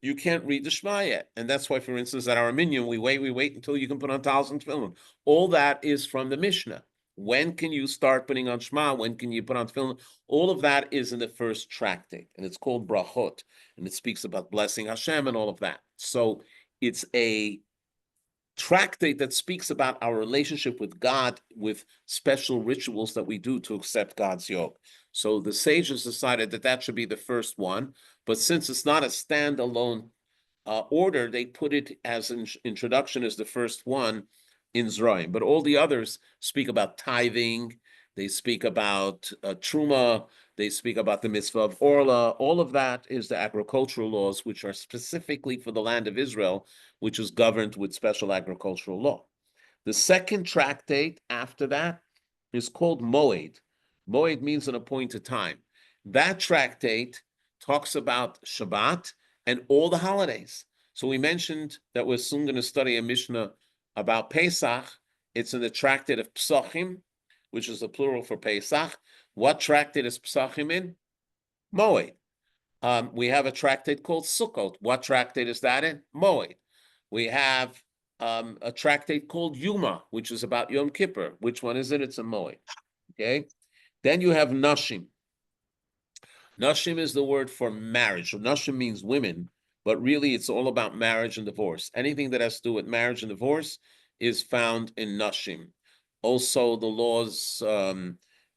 you can't read the Shema yet. And that's why, for instance, at our minyan, we wait until you can put on talis and tefillin. All that is from the Mishnah. When can you start putting on Shema? When can you put on tefillin? All of that is in the first tractate, and it's called Brachot, and it speaks about blessing Hashem and all of that. So it's a tractate that speaks about our relationship with God, with special rituals that we do to accept God's yoke. So the sages decided that that should be the first one, but since it's not a standalone order, they put it as an introduction as the first one in Zroim. But all the others speak about tithing, they speak about truma, they speak about the mitzvah of orla. All of that is the agricultural laws, which are specifically for the land of Israel, which is governed with special agricultural law. The second tractate after that is called Moed. Moed means an appointed time. That tractate talks about Shabbat and all the holidays. So we mentioned that we're soon going to study a Mishnah about Pesach. It's in the tractate of Psachim, which is the plural for Pesach. What tractate is Psachim in? Moed. We have a tractate called Sukkot. What tractate is that in? Moed. We have a tractate called Yuma, which is about Yom Kippur. Which one is it? It's a Moed. Okay. Then you have Nashim. Nashim is the word for marriage. So Nashim means women, but really it's all about marriage and divorce. Anything that has to do with marriage and divorce is found in Nashim. Also, the laws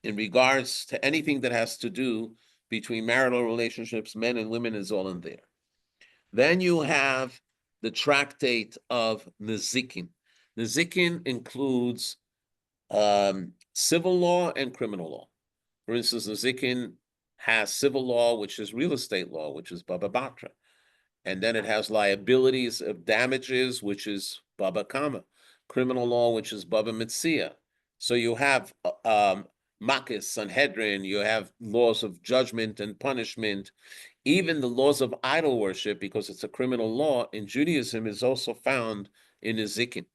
in regards to anything that has to do between marital relationships, men and women, is all in there. Then you have the tractate of Nezikin. Nezikin includes civil law and criminal law. For instance, Nezikin has civil law, which is real estate law, which is Baba Batra. And then it has liabilities of damages, which is Baba Kama. Criminal law, which is Baba Mitzia. So you have Makis, Sanhedrin, you have laws of judgment and punishment. Even the laws of idol worship, because it's a criminal law in Judaism, is also found in Nezikin.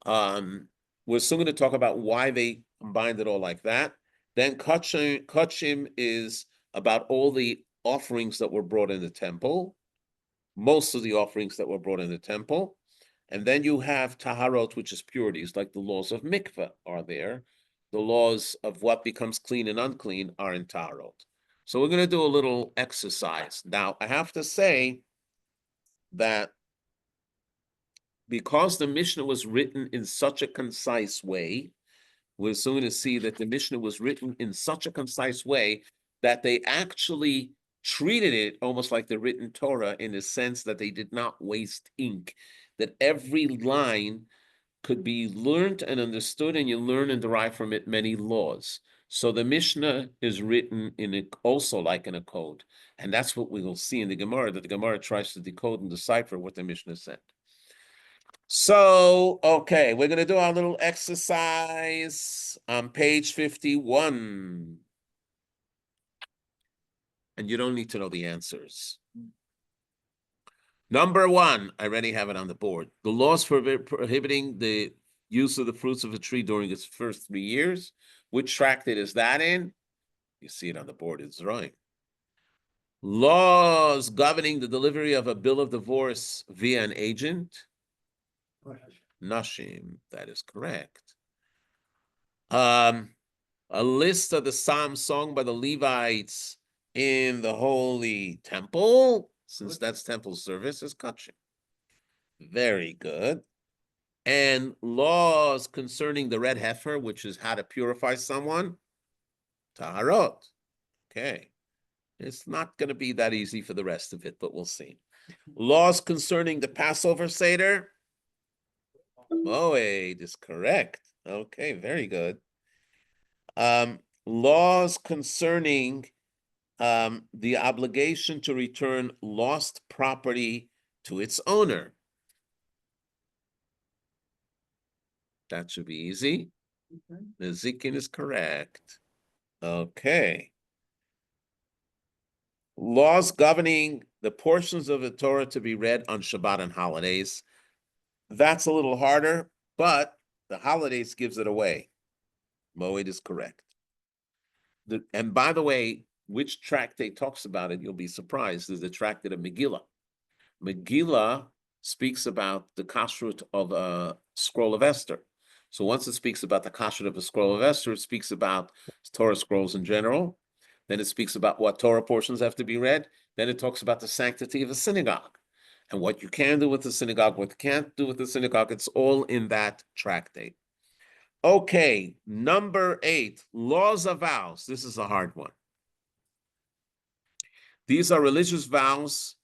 We're soon going to talk about why they combined it all like that. Then Kachim is about all the offerings that were brought in the temple, most of the offerings that were brought in the temple. And then you have Taharot, which is purities, like the laws of mikveh are there. The laws of what becomes clean and unclean are in Taharot. So we're going to do a little exercise. Now, I have to say that because the Mishnah was written in such a concise way, we're soon to see that the Mishnah was written in such a concise way that they actually treated it almost like the written Torah in the sense that they did not waste ink, that every line could be learned and understood, and you learn and derive from it many laws. So the Mishnah is written in it also like in a code. And that's what we will see in the Gemara, that the Gemara tries to decode and decipher what the Mishnah said. So, okay, we're going to do our little exercise on page 51. And you don't need to know the answers. Number 1, I already have it on the board. The laws prohibiting the use of the fruits of a tree during its first 3 years. Which tractate is that in? You see it on the board, it's drawing. Laws governing the delivery of a bill of divorce via an agent. Nashim, that is correct. A list of the psalms sung by the Levites in the Holy Temple, since that's temple service, is kachim. Very good. And laws concerning the red heifer, which is how to purify someone, taharot. Okay. It's not going to be that easy for the rest of it, but we'll see. Laws concerning the Passover Seder, moed is correct. Okay, very good. Laws concerning the obligation to return lost property to its owner. That should be easy. The Zikin is correct. Okay. Laws governing the portions of the Torah to be read on Shabbat and holidays. That's a little harder, but the holidays gives it away. Moed is correct. And by the way, which tractate talks about it, you'll be surprised, is the tractate of Megillah. Megillah speaks about the kashrut of a scroll of Esther. So once it speaks about the kashrut of a scroll of Esther, it speaks about Torah scrolls in general. Then it speaks about what Torah portions have to be read. Then it talks about the sanctity of a synagogue and what you can do with the synagogue, what you can't do with the synagogue. It's all in that tractate. Okay, number 8, laws of vows. This is a hard one. These are religious vows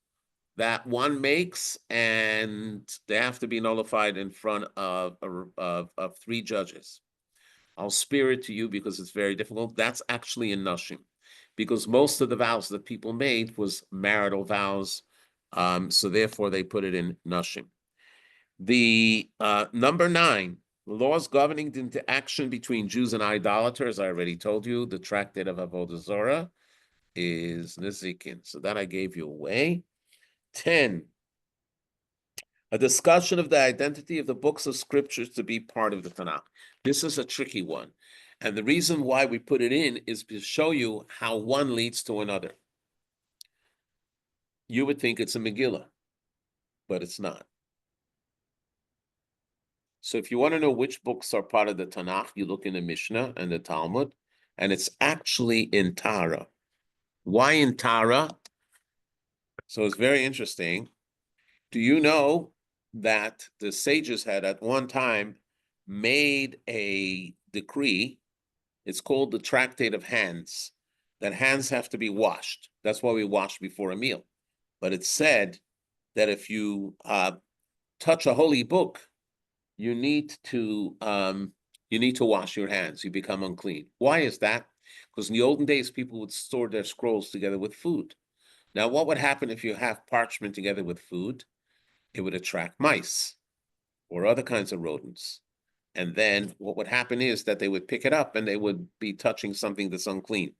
that one makes, and they have to be nullified in front of 3 judges. I'll spare it to you because it's very difficult. That's actually in Nashim, because most of the vows that people made was marital vows, so therefore they put it in Nashim. The number 9, laws governing the interaction between Jews and idolaters. I already told you the tractate of Avodah Zorah is Nezikin, so that I gave you away. 10, a discussion of the identity of the books of scriptures to be part of the Tanakh. This is a tricky one. And the reason why we put it in is to show you how one leads to another. You would think it's a Megillah, but it's not. So if you want to know which books are part of the Tanakh, you look in the Mishnah and the Talmud, and it's actually in Tara. Why in Tara? So it's very interesting. Do you know that the sages had at one time made a decree? It's called the Tractate of Hands, that hands have to be washed. That's why we wash before a meal. But it said that if you touch a holy book, you need to wash your hands. You become unclean. Why is that? Because in the olden days, people would store their scrolls together with food. Now, what would happen if you have parchment together with food? It would attract mice or other kinds of rodents. And then what would happen is that they would pick it up and they would be touching something that's unclean.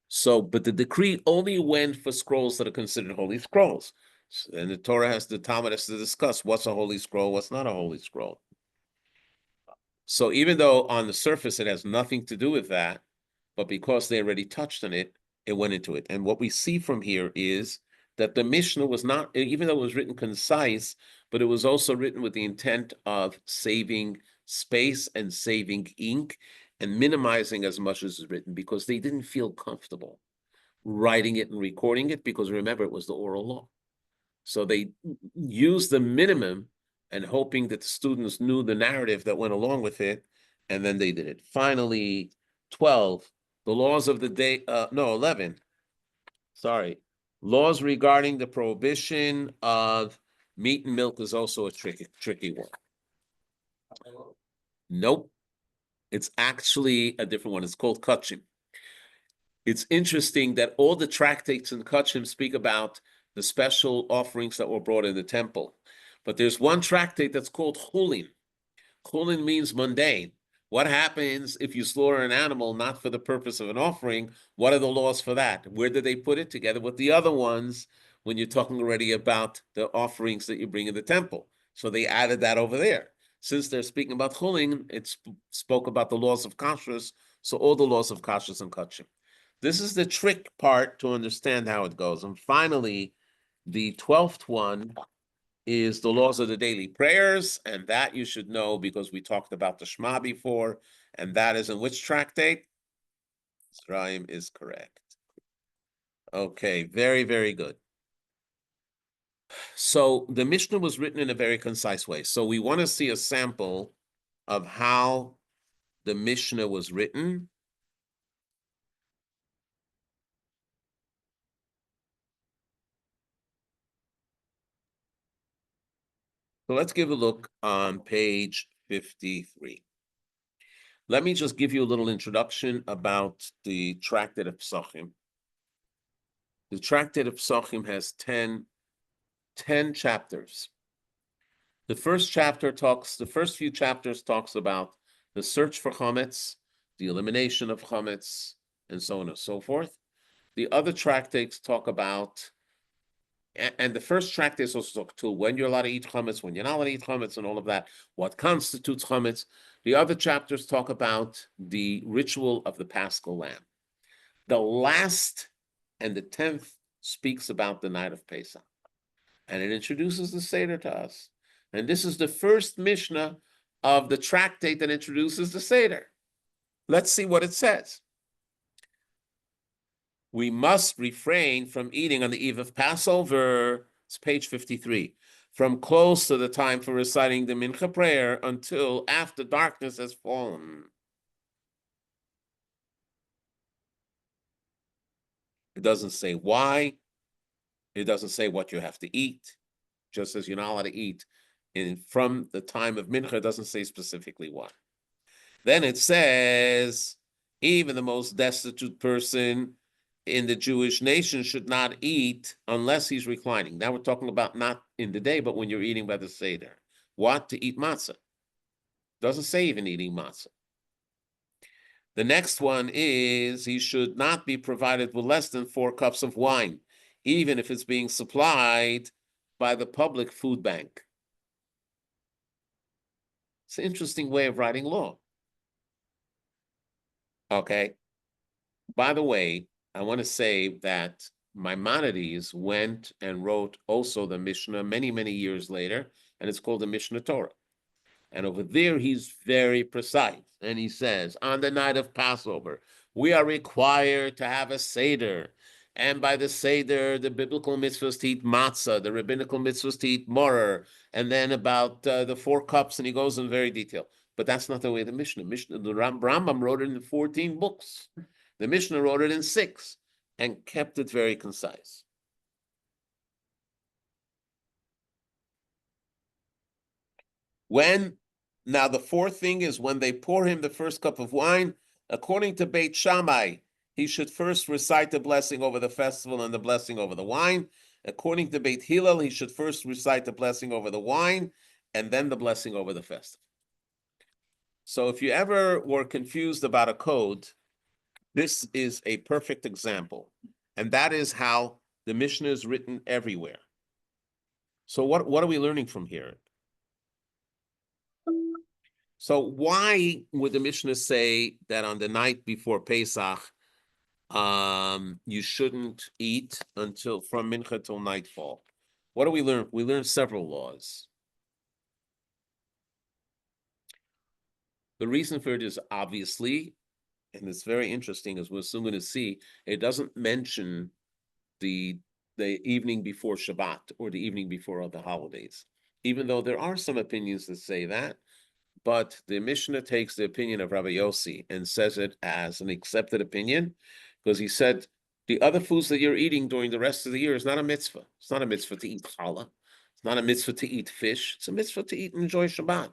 So, but the decree only went for scrolls that are considered holy scrolls. And the Talmud has to discuss what's a holy scroll, what's not a holy scroll. So even though on the surface it has nothing to do with that, but because they already touched on it, it went into it. And what we see from here is that the Mishnah was not, even though it was written concise, but it was also written with the intent of saving space and saving ink and minimizing as much as is written, because they didn't feel comfortable writing it and recording it, because remember, it was the oral law. So they used the minimum and hoping that the students knew the narrative that went along with it, and then they did it. Finally, 12, the laws of the day, 11, sorry. Laws regarding the prohibition of meat and milk is also a tricky one. Nope. It's actually a different one. It's called Kachim. It's interesting that all the tractates in Kachim speak about the special offerings that were brought in the temple. But there's one tractate that's called Chulin. Chulin means mundane. What happens if you slaughter an animal not for the purpose of an offering? What are the laws for that? Where did they put it? Together with the other ones when you're talking already about the offerings that you bring in the temple. So they added that over there. Since they're speaking about Chulin, it spoke about the laws of kashrus, so all the laws of kashrus and kachim. This is the trick part to understand how it goes. And finally, the 12th one is the laws of the daily prayers, and that you should know because we talked about the Shema before, and that is in which tractate? Zraim is correct. Okay, very, very good. So the Mishnah was written in a very concise way. So we want to see a sample of how the Mishnah was written. So let's give a look on page 53. Let me just give you a little introduction about the Tractate of Psachim. The Tractate of Psachim has 10 chapters. The first few chapters talks about the search for chametz, the elimination of chametz, and so on and so forth. The other tractates talk about, and the first tractate also talk to when you're allowed to eat chametz, when you're not allowed to eat chametz, and all of that, what constitutes chametz. The other chapters talk about the ritual of the Paschal Lamb. The last and the 10th speaks about the night of Pesach, and it introduces the Seder to us. And this is the first Mishnah of the tractate that introduces the Seder. Let's see what it says. We must refrain from eating on the eve of Passover, it's page 53, from close to the time for reciting the Mincha prayer until after darkness has fallen. It doesn't say why. It doesn't say what you have to eat. Just as you're not allowed to eat from the time of Mincha, it doesn't say specifically why. Then it says, even the most destitute person in the Jewish nation should not eat unless he's reclining. Now we're talking about not in the day, but when you're eating by the Seder. What? To eat matzah. Doesn't say even eating matzah. The next one is he should not be provided with less than 4 cups of wine, even if it's being supplied by the public food bank. It's an interesting way of writing law. Okay. By the way, I want to say that Maimonides went and wrote also the Mishnah many, many years later, and it's called the Mishnah Torah. And over there, he's very precise. And he says, on the night of Passover, we are required to have a Seder. And by the Seder, the biblical mitzvahs to eat matzah, the rabbinical mitzvahs to eat morer, and then about the 4 cups, and he goes in very detail. But that's not the way the Mishnah. The Rambam wrote it in 14 books. The Mishnah wrote it in 6 and kept it very concise. Now the 4th thing is when they pour him the first cup of wine, according to Beit Shammai, he should first recite the blessing over the festival and the blessing over the wine. According to Beit Hillel, he should first recite the blessing over the wine and then the blessing over the festival. So if you ever were confused about a code, this is a perfect example. And that is how the Mishnah is written everywhere. So what are we learning from here? So why would the Mishnah say that on the night before Pesach, you shouldn't eat until from Mincha till nightfall? What do we learn? We learn several laws. The reason for it is obviously and it's very interesting, as we're soon going to see, it doesn't mention the evening before Shabbat or the evening before other holidays, even though there are some opinions that say that. But the Mishnah takes the opinion of Rabbi Yossi and says it as an accepted opinion, because he said the other foods that you're eating during the rest of the year is not a mitzvah. It's not a mitzvah to eat challah. It's not a mitzvah to eat fish. It's a mitzvah to eat and enjoy Shabbat.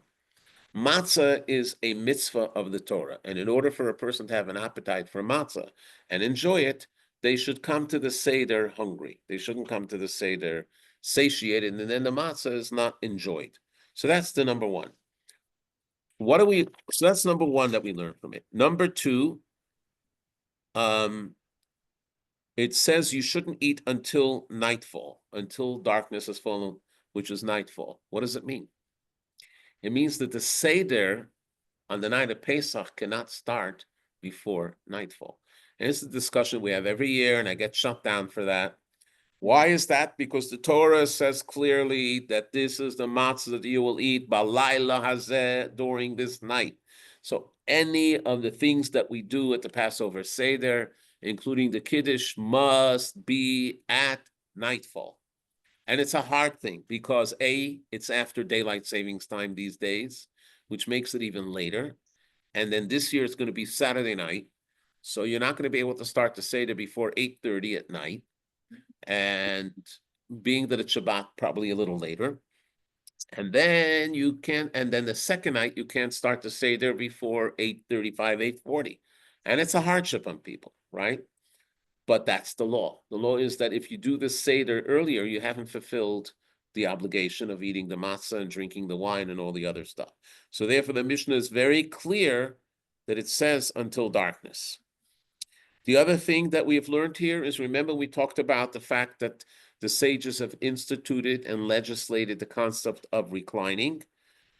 Matzah is a mitzvah of the Torah, and in order for a person to have an appetite for matzah and enjoy it, they should come to the Seder hungry. They shouldn't come to the Seder satiated, and then the matzah is not enjoyed. So that's the number one. So that's number one that we learned from it. Number two, it says you shouldn't eat until nightfall, until darkness has fallen, which is nightfall. What does it mean? It means that the Seder on the night of Pesach cannot start before nightfall. And it's a discussion we have every year, and I get shut down for that. Why is that? Because the Torah says clearly that this is the matzah that you will eat balayla hazeh, during this night. So any of the things that we do at the Passover Seder, including the Kiddush, must be at nightfall. And it's a hard thing because it's after daylight savings time these days, which makes it even later. And then this year it's going to be Saturday night. So you're not going to be able to start the Seder before 8:30 at night. And being that it's Shabbat, probably a little later. And then the second night, you can't start the Seder before 8:35, 8:40. And it's a hardship on people, right? But that's the law. The law is that if you do the Seder earlier, you haven't fulfilled the obligation of eating the matzah and drinking the wine and all the other stuff. So therefore, the Mishnah is very clear that it says until darkness. The other thing that we have learned here is, remember, we talked about the fact that the sages have instituted and legislated the concept of reclining.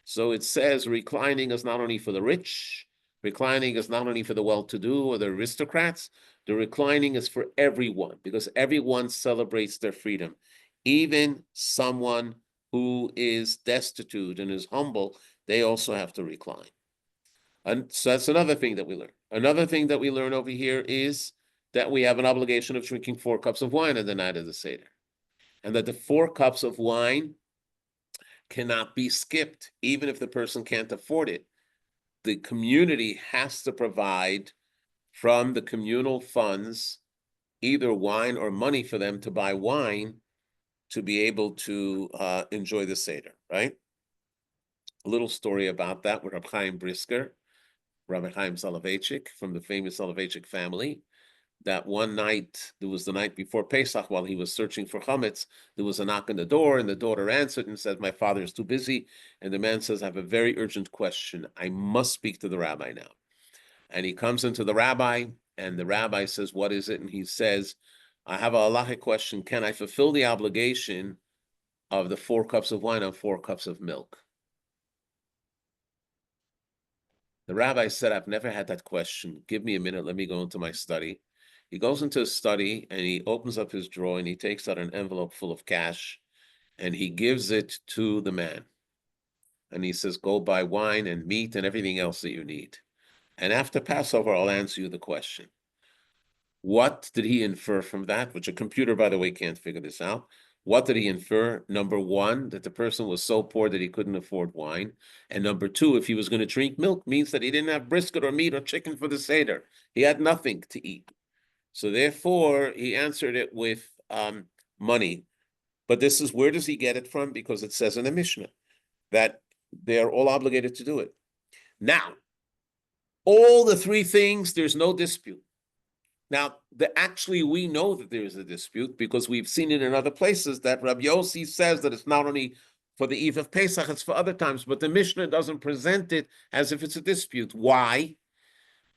So it says reclining is not only for the rich, reclining is not only for the well-to-do or the aristocrats, the reclining is for everyone, because everyone celebrates their freedom. Even someone who is destitute and is humble, they also have to recline. And so that's another thing that we learn. Another thing that we learn over here is that we have an obligation of drinking 4 cups of wine on the night of the Seder. And that the 4 cups of wine cannot be skipped, even if the person can't afford it. The community has to provide from the communal funds either wine or money for them to buy wine to be able to enjoy the Seder, right? A little story about that with Rabbi Chaim Brisker, Rabbi Chaim Soloveitchik from the famous Soloveitchik family, that one night, it was the night before Pesach, while he was searching for chametz, there was a knock on the door, and the daughter answered and said, "My father is too busy." And the man says, "I have a very urgent question. I must speak to the rabbi now." And he comes into the rabbi, and the rabbi says, "What is it?" And he says, "I have a halachic question. Can I fulfill the obligation of the 4 cups of wine on 4 cups of milk?" The rabbi said, "I've never had that question. Give me a minute. Let me go into my study." He goes into his study and he opens up his drawer and he takes out an envelope full of cash and he gives it to the man. And he says, "Go buy wine and meat and everything else that you need. And after Passover, I'll answer you the question." What did he infer from that? Which a computer, by the way, can't figure this out. What did he infer? Number one, that the person was so poor that he couldn't afford wine. And number two, if he was going to drink milk, means that he didn't have brisket or meat or chicken for the Seder. He had nothing to eat. So therefore, he answered it with money. But this is, where does he get it from? Because it says in the Mishnah that they're all obligated to do it. Now, all the 3 things, there's no dispute. Now, actually, we know that there is a dispute because we've seen it in other places that Rabbi Yossi says that it's not only for the eve of Pesach, it's for other times, but the Mishnah doesn't present it as if it's a dispute. Why?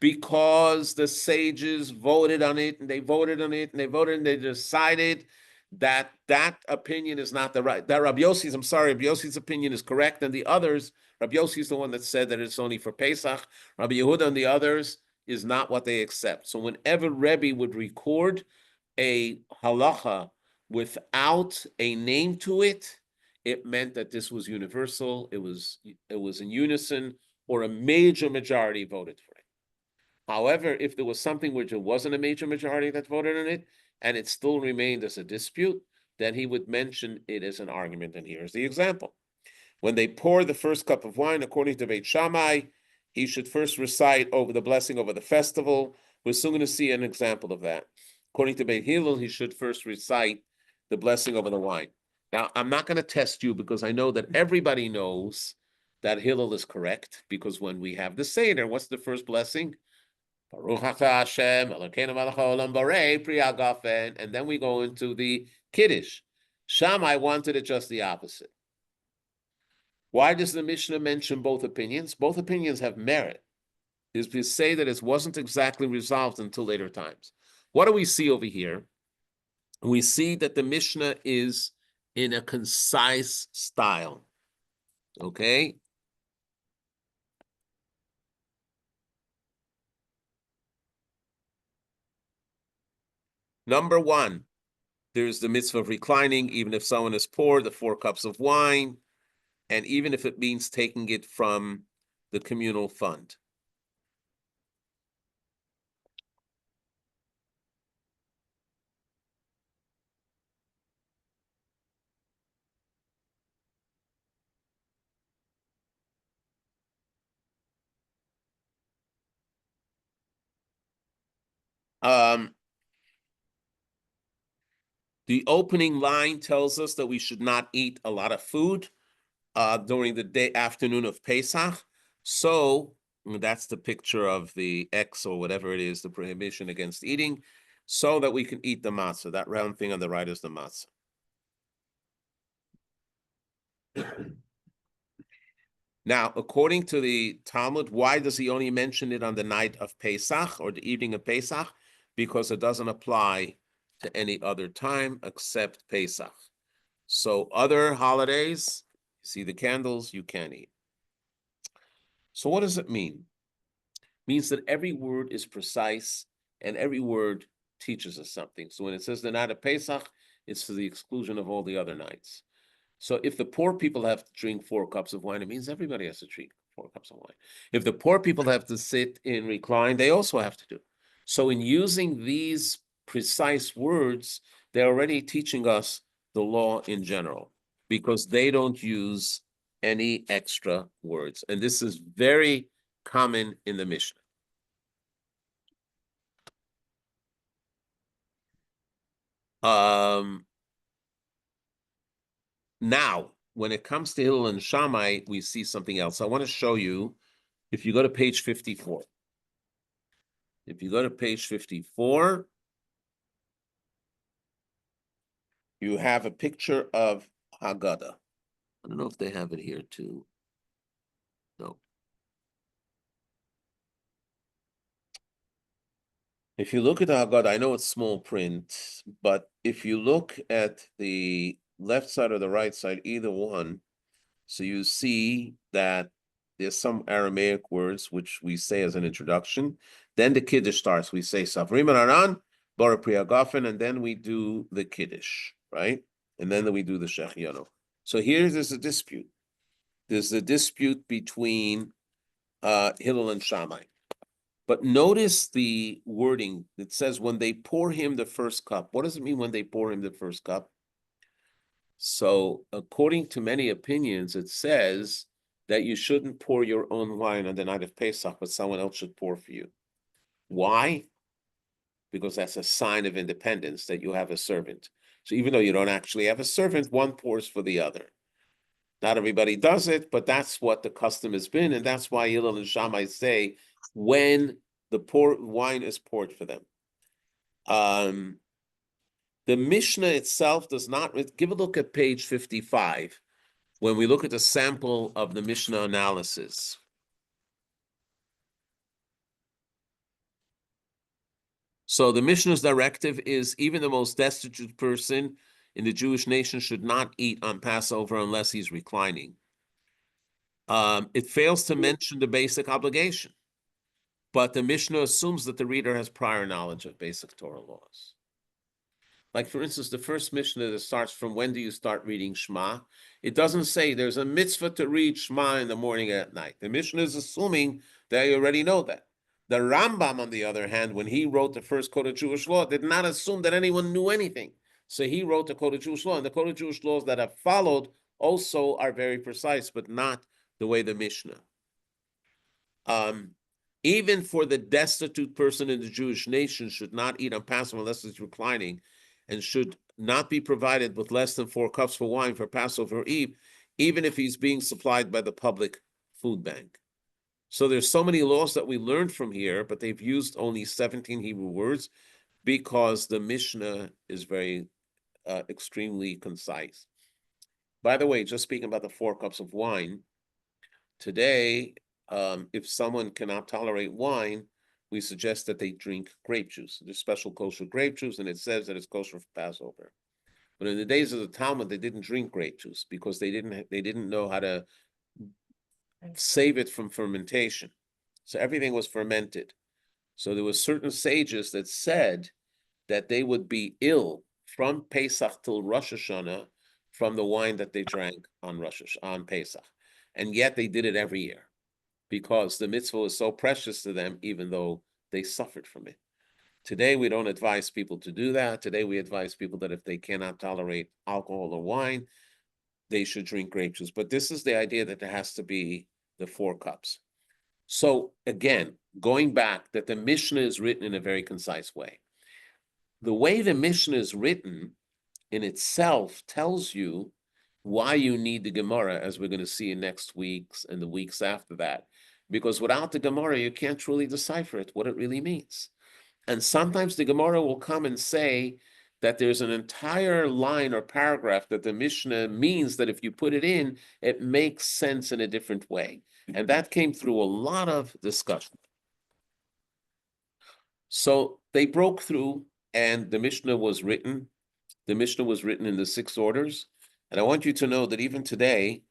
Because the sages voted on it, and they voted on it, and they voted, and they decided that that opinion is not the right. That Rabbi Yossi's opinion is correct, and the others, Rabbi Yossi is the one that said that it's only for Pesach. Rabbi Yehuda and the others is not what they accept. So whenever Rebbe would record a halacha without a name to it, it meant that this was universal. It was in unison, or a major majority voted for it. However, if there was something which it wasn't a major majority that voted on it, and it still remained as a dispute, then he would mention it as an argument. And here's the example. When they pour the first cup of wine, according to Beit Shammai, he should first recite over the blessing over the festival. We're soon going to see an example of that. According to Beit Hillel, he should first recite the blessing over the wine. Now, I'm not going to test you because I know that everybody knows that Hillel is correct, because when we have the Seder, what's the first blessing? Baruch atah Hashem, Elokeinu melech haolam borei pri hagafen, and then we go into the Kiddush. Shammai wanted it just the opposite. Why does the Mishnah mention both opinions? Both opinions have merit. Is to say that it wasn't exactly resolved until later times. What do we see over here? We see that the Mishnah is in a concise style. Okay? Number one, there's the mitzvah of reclining, even if someone has poured the 4 cups of wine, and even if it means taking it from the communal fund. The opening line tells us that we should not eat a lot of food during the afternoon of Pesach. So that's the picture of the X or whatever it is, the prohibition against eating, so that we can eat the matzah. That round thing on the right is the matzah. Now, according to the Talmud, why does he only mention it on the night of Pesach or the evening of Pesach? Because it doesn't apply to any other time except Pesach. So other holidays, you see the candles, you can't eat. So what does it mean? It means that every word is precise and every word teaches us something. So when it says the night of Pesach, it's to the exclusion of all the other nights. So if the poor people have to drink 4 cups of wine, it means everybody has to drink 4 cups of wine. If the poor people have to sit and recline, they also have to do. So in using these precise words, they're already teaching us the law in general, because they don't use any extra words. And this is very common in the Mishnah. Now, when it comes to Hillel and Shammai, we see something else. I want to show you, if you go to page 54. If you go to page 54, you have a picture of Haggadah. I don't know if they have it here too. No. If you look at the Haggadah, I know it's small print, but if you look at the left side or the right side, either one, so you see that there's some Aramaic words which we say as an introduction. Then the Kiddush starts. We say Savrim Aran, Bara Priya Gafen, and then we do the Kiddush, right? And then we do the Shechianu. So here there's a dispute. There's a dispute between Hillel and Shammai. But notice the wording. It says when they pour him the first cup. What does it mean when they pour him the first cup? So according to many opinions, it says that you shouldn't pour your own wine on the night of Pesach, but someone else should pour for you. Why? Because that's a sign of independence, that you have a servant. So even though you don't actually have a servant, one pours for the other. Not everybody does it, but that's what the custom has been, and that's why Hillel and Shammai say when the wine is poured for them. The Mishnah itself does not, give a look at page 55, when we look at the sample of the Mishnah analysis. So the Mishnah's directive is even the most destitute person in the Jewish nation should not eat on Passover unless he's reclining. It fails to mention the basic obligation, but the Mishnah assumes that the reader has prior knowledge of basic Torah laws. Like, for instance, the first Mishnah that starts from when do you start reading Shema? It doesn't say there's a mitzvah to read Shema in the morning and at night. The Mishnah is assuming that you already know that. The Rambam, on the other hand, when he wrote the first Code of Jewish Law, did not assume that anyone knew anything. So he wrote the Code of Jewish Law, and the Code of Jewish Laws that have followed also are very precise, but not the way the Mishnah. Even for the destitute person in the Jewish nation should not eat on Passover unless it's reclining, and should not be provided with less than 4 cups for wine for Passover Eve, even if he's being supplied by the public food bank. So there's so many laws that we learned from here, but they've used only 17 Hebrew words because the Mishnah is very extremely concise. By the way, just speaking about the 4 cups of wine, today, if someone cannot tolerate wine, we suggest that they drink grape juice. There's special kosher grape juice, and it says that it's kosher for Passover. But in the days of the Talmud, they didn't drink grape juice because they didn't know how to save it from fermentation. So everything was fermented. So there were certain sages that said that they would be ill from Pesach till Rosh Hashanah from the wine that they drank on Pesach. And yet they did it every year because the mitzvah was so precious to them, even though they suffered from it. Today, we don't advise people to do that. Today, we advise people that if they cannot tolerate alcohol or wine, they should drink grape juice. But this is the idea that there has to be the 4 cups. So again, going back, that the Mishnah is written in a very concise way. The way the Mishnah is written in itself tells you why you need the Gemara, as we're going to see in next week's and the weeks after that. Because without the Gemara, you can't truly decipher it, what it really means. And sometimes the Gemara will come and say that there's an entire line or paragraph that the Mishnah means that if you put it in, it makes sense in a different way. And that came through a lot of discussion. So they broke through, and the Mishnah was written. The Mishnah was written in the 6 orders. And I want you to know that even today,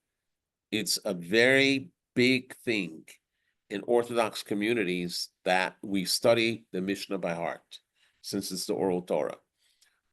it's a very big thing in Orthodox communities that we study the Mishnah by heart, since it's the oral Torah.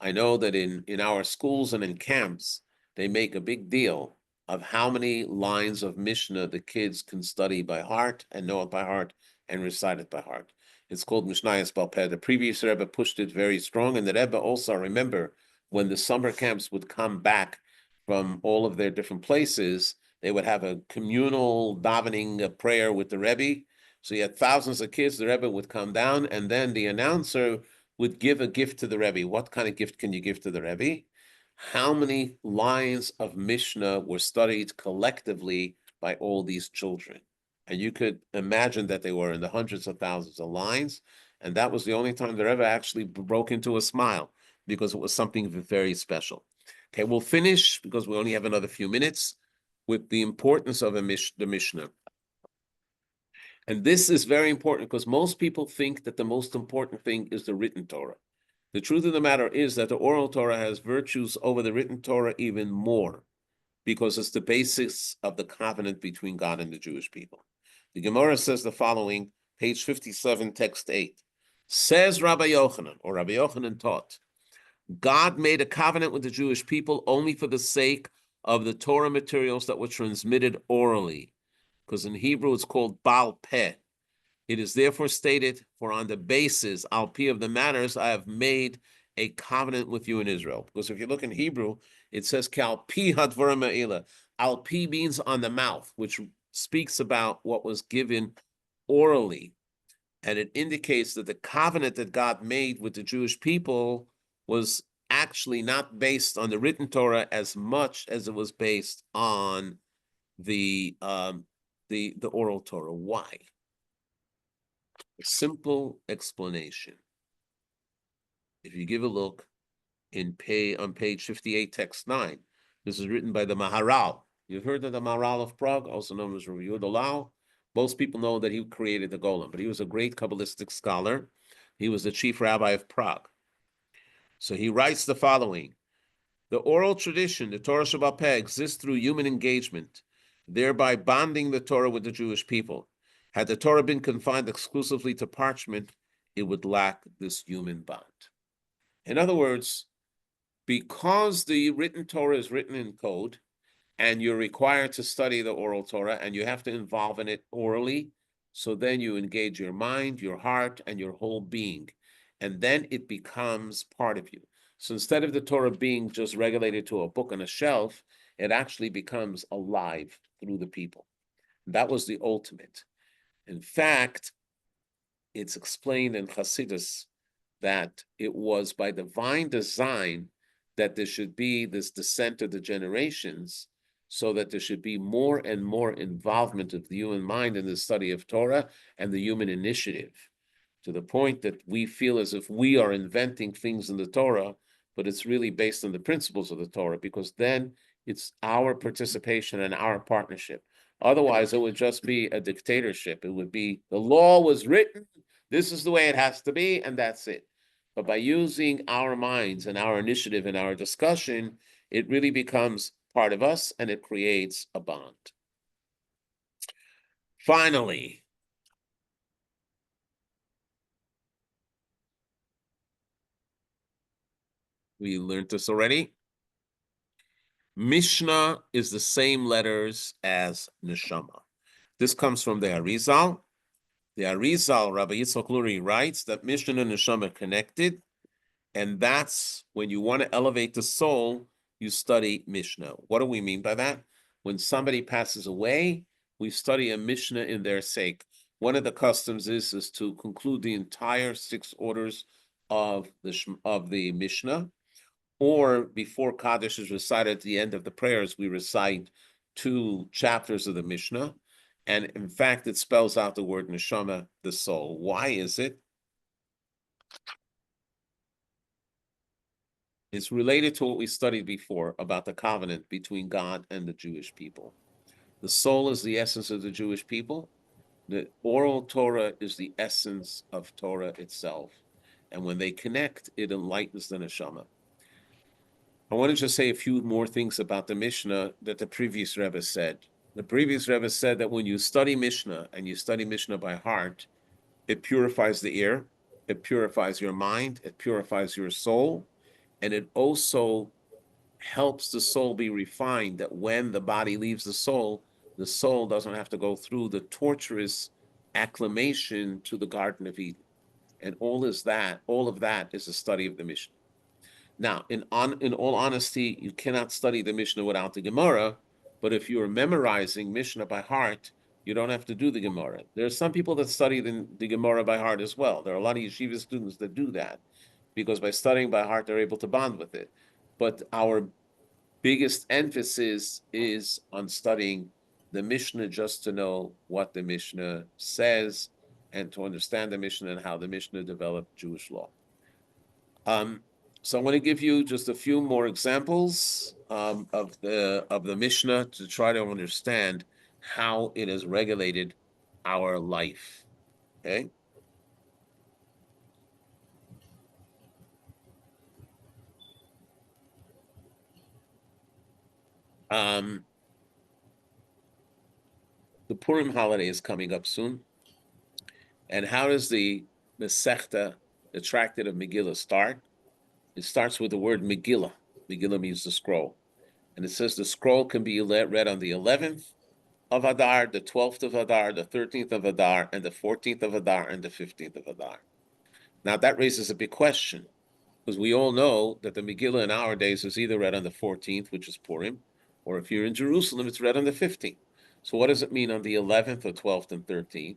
I know that in our schools and in camps, they make a big deal of how many lines of Mishnah the kids can study by heart and know it by heart and recite it by heart. It's called Mishnayos Baal Peh. The previous Rebbe pushed it very strong, and the Rebbe also, remember, when the summer camps would come back from all of their different places, they would have a communal davening prayer with the Rebbe. So you had thousands of kids, the Rebbe would come down, and then the announcer would give a gift to the Rebbe. What kind of gift can you give to the Rebbe? How many lines of Mishnah were studied collectively by all these children? And you could imagine that they were in the hundreds of thousands of lines. And that was the only time the Rebbe actually broke into a smile, because it was something very special. Okay, we'll finish, because we only have another few minutes, with the importance of the Mishnah. And this is very important because most people think that the most important thing is the written Torah. The truth of the matter is that the oral Torah has virtues over the written Torah even more, because it's the basis of the covenant between God and the Jewish people. The Gemara says the following, page 57, text 8. Says Rabbi Yochanan, or Rabbi Yochanan taught, God made a covenant with the Jewish people only for the sake of the Torah materials that were transmitted orally, because in Hebrew it's called Baal Peh. It is therefore stated, for on the basis, al pi, of the matters, I have made a covenant with you in Israel. Because if you look in Hebrew, it says, Kal pi hadvarim ha'ela. Al pi means on the mouth, which speaks about what was given orally. And it indicates that the covenant that God made with the Jewish people was actually not based on the written Torah as much as it was based on the oral Torah. Why? A simple explanation. If you give a look on page 58, text 9, this is written by the Maharal. You've heard of the Maharal of Prague, also known as Rabbi Yehuda Lau. Most people know that he created the Golem, but he was a great Kabbalistic scholar. He was the chief rabbi of Prague. So he writes the following: the oral tradition, the Torah Shebaal Peh, exists through human engagement, thereby bonding the Torah with the Jewish people. Had the Torah been confined exclusively to parchment, it would lack this human bond. In other words, because the written Torah is written in code, and you're required to study the oral Torah, and you have to involve in it orally, So then you engage your mind, your heart, and your whole being. And then it becomes part of you. So instead of the Torah being just regulated to a book on a shelf, it actually becomes alive through the people. That was the ultimate. In fact, it's explained in Hasidus that it was by divine design that there should be this descent of the generations, so that there should be more and more involvement of the human mind in the study of Torah and the human initiative, to the point that we feel as if we are inventing things in the Torah, but it's really based on the principles of the Torah, because then it's our participation and our partnership. Otherwise, it would just be a dictatorship. It would be the law was written, this is the way it has to be, and that's it. But by using our minds and our initiative and our discussion, it really becomes part of us and it creates a bond. Finally, we learned this already. Mishnah is the same letters as Neshama. This comes from the Arizal. The Arizal, Rabbi Yitzchak Luri, writes that Mishnah and Neshama are connected, and that's when you want to elevate the soul, you study Mishnah. What do we mean by that? When somebody passes away, we study a Mishnah in their sake. One of the customs is to conclude the entire 6 orders of the Mishnah, or before Kaddish is recited at the end of the prayers, we recite 2 chapters of the Mishnah. And in fact, it spells out the word neshama, the soul. Why is it? It's related to what we studied before about the covenant between God and the Jewish people. The soul is the essence of the Jewish people. The oral Torah is the essence of Torah itself. And when they connect, it enlightens the neshama. I want to just say a few more things about the Mishnah that the previous Rebbe said. The previous Rebbe said that when you study Mishnah and you study Mishnah by heart, it purifies the ear, it purifies your mind, it purifies your soul, and it also helps the soul be refined, that when the body leaves the soul doesn't have to go through the torturous acclimation to the Garden of Eden. And all of that is a study of the Mishnah. Now, in all honesty, you cannot study the Mishnah without the Gemara, but if you are memorizing Mishnah by heart, you don't have to do the Gemara. There are some people that study the Gemara by heart as well. There are a lot of yeshiva students that do that, because by studying by heart, they're able to bond with it. But our biggest emphasis is on studying the Mishnah just to know what the Mishnah says and to understand the Mishnah and how the Mishnah developed Jewish law. So I'm going to give you just a few more examples of the Mishnah to try to understand how it has regulated our life. Okay. The Purim holiday is coming up soon. And how does the Masechta, the tractate of Megillah, start? It starts with the word Megillah. Megillah means the scroll. And it says the scroll can be read on the 11th of Adar, the 12th of Adar, the 13th of Adar, and the 14th of Adar, and the 15th of Adar. Now that raises a big question, because we all know that the Megillah in our days is either read on the 14th, which is Purim, or if you're in Jerusalem, it's read on the 15th. So what does it mean on the 11th or 12th and 13th?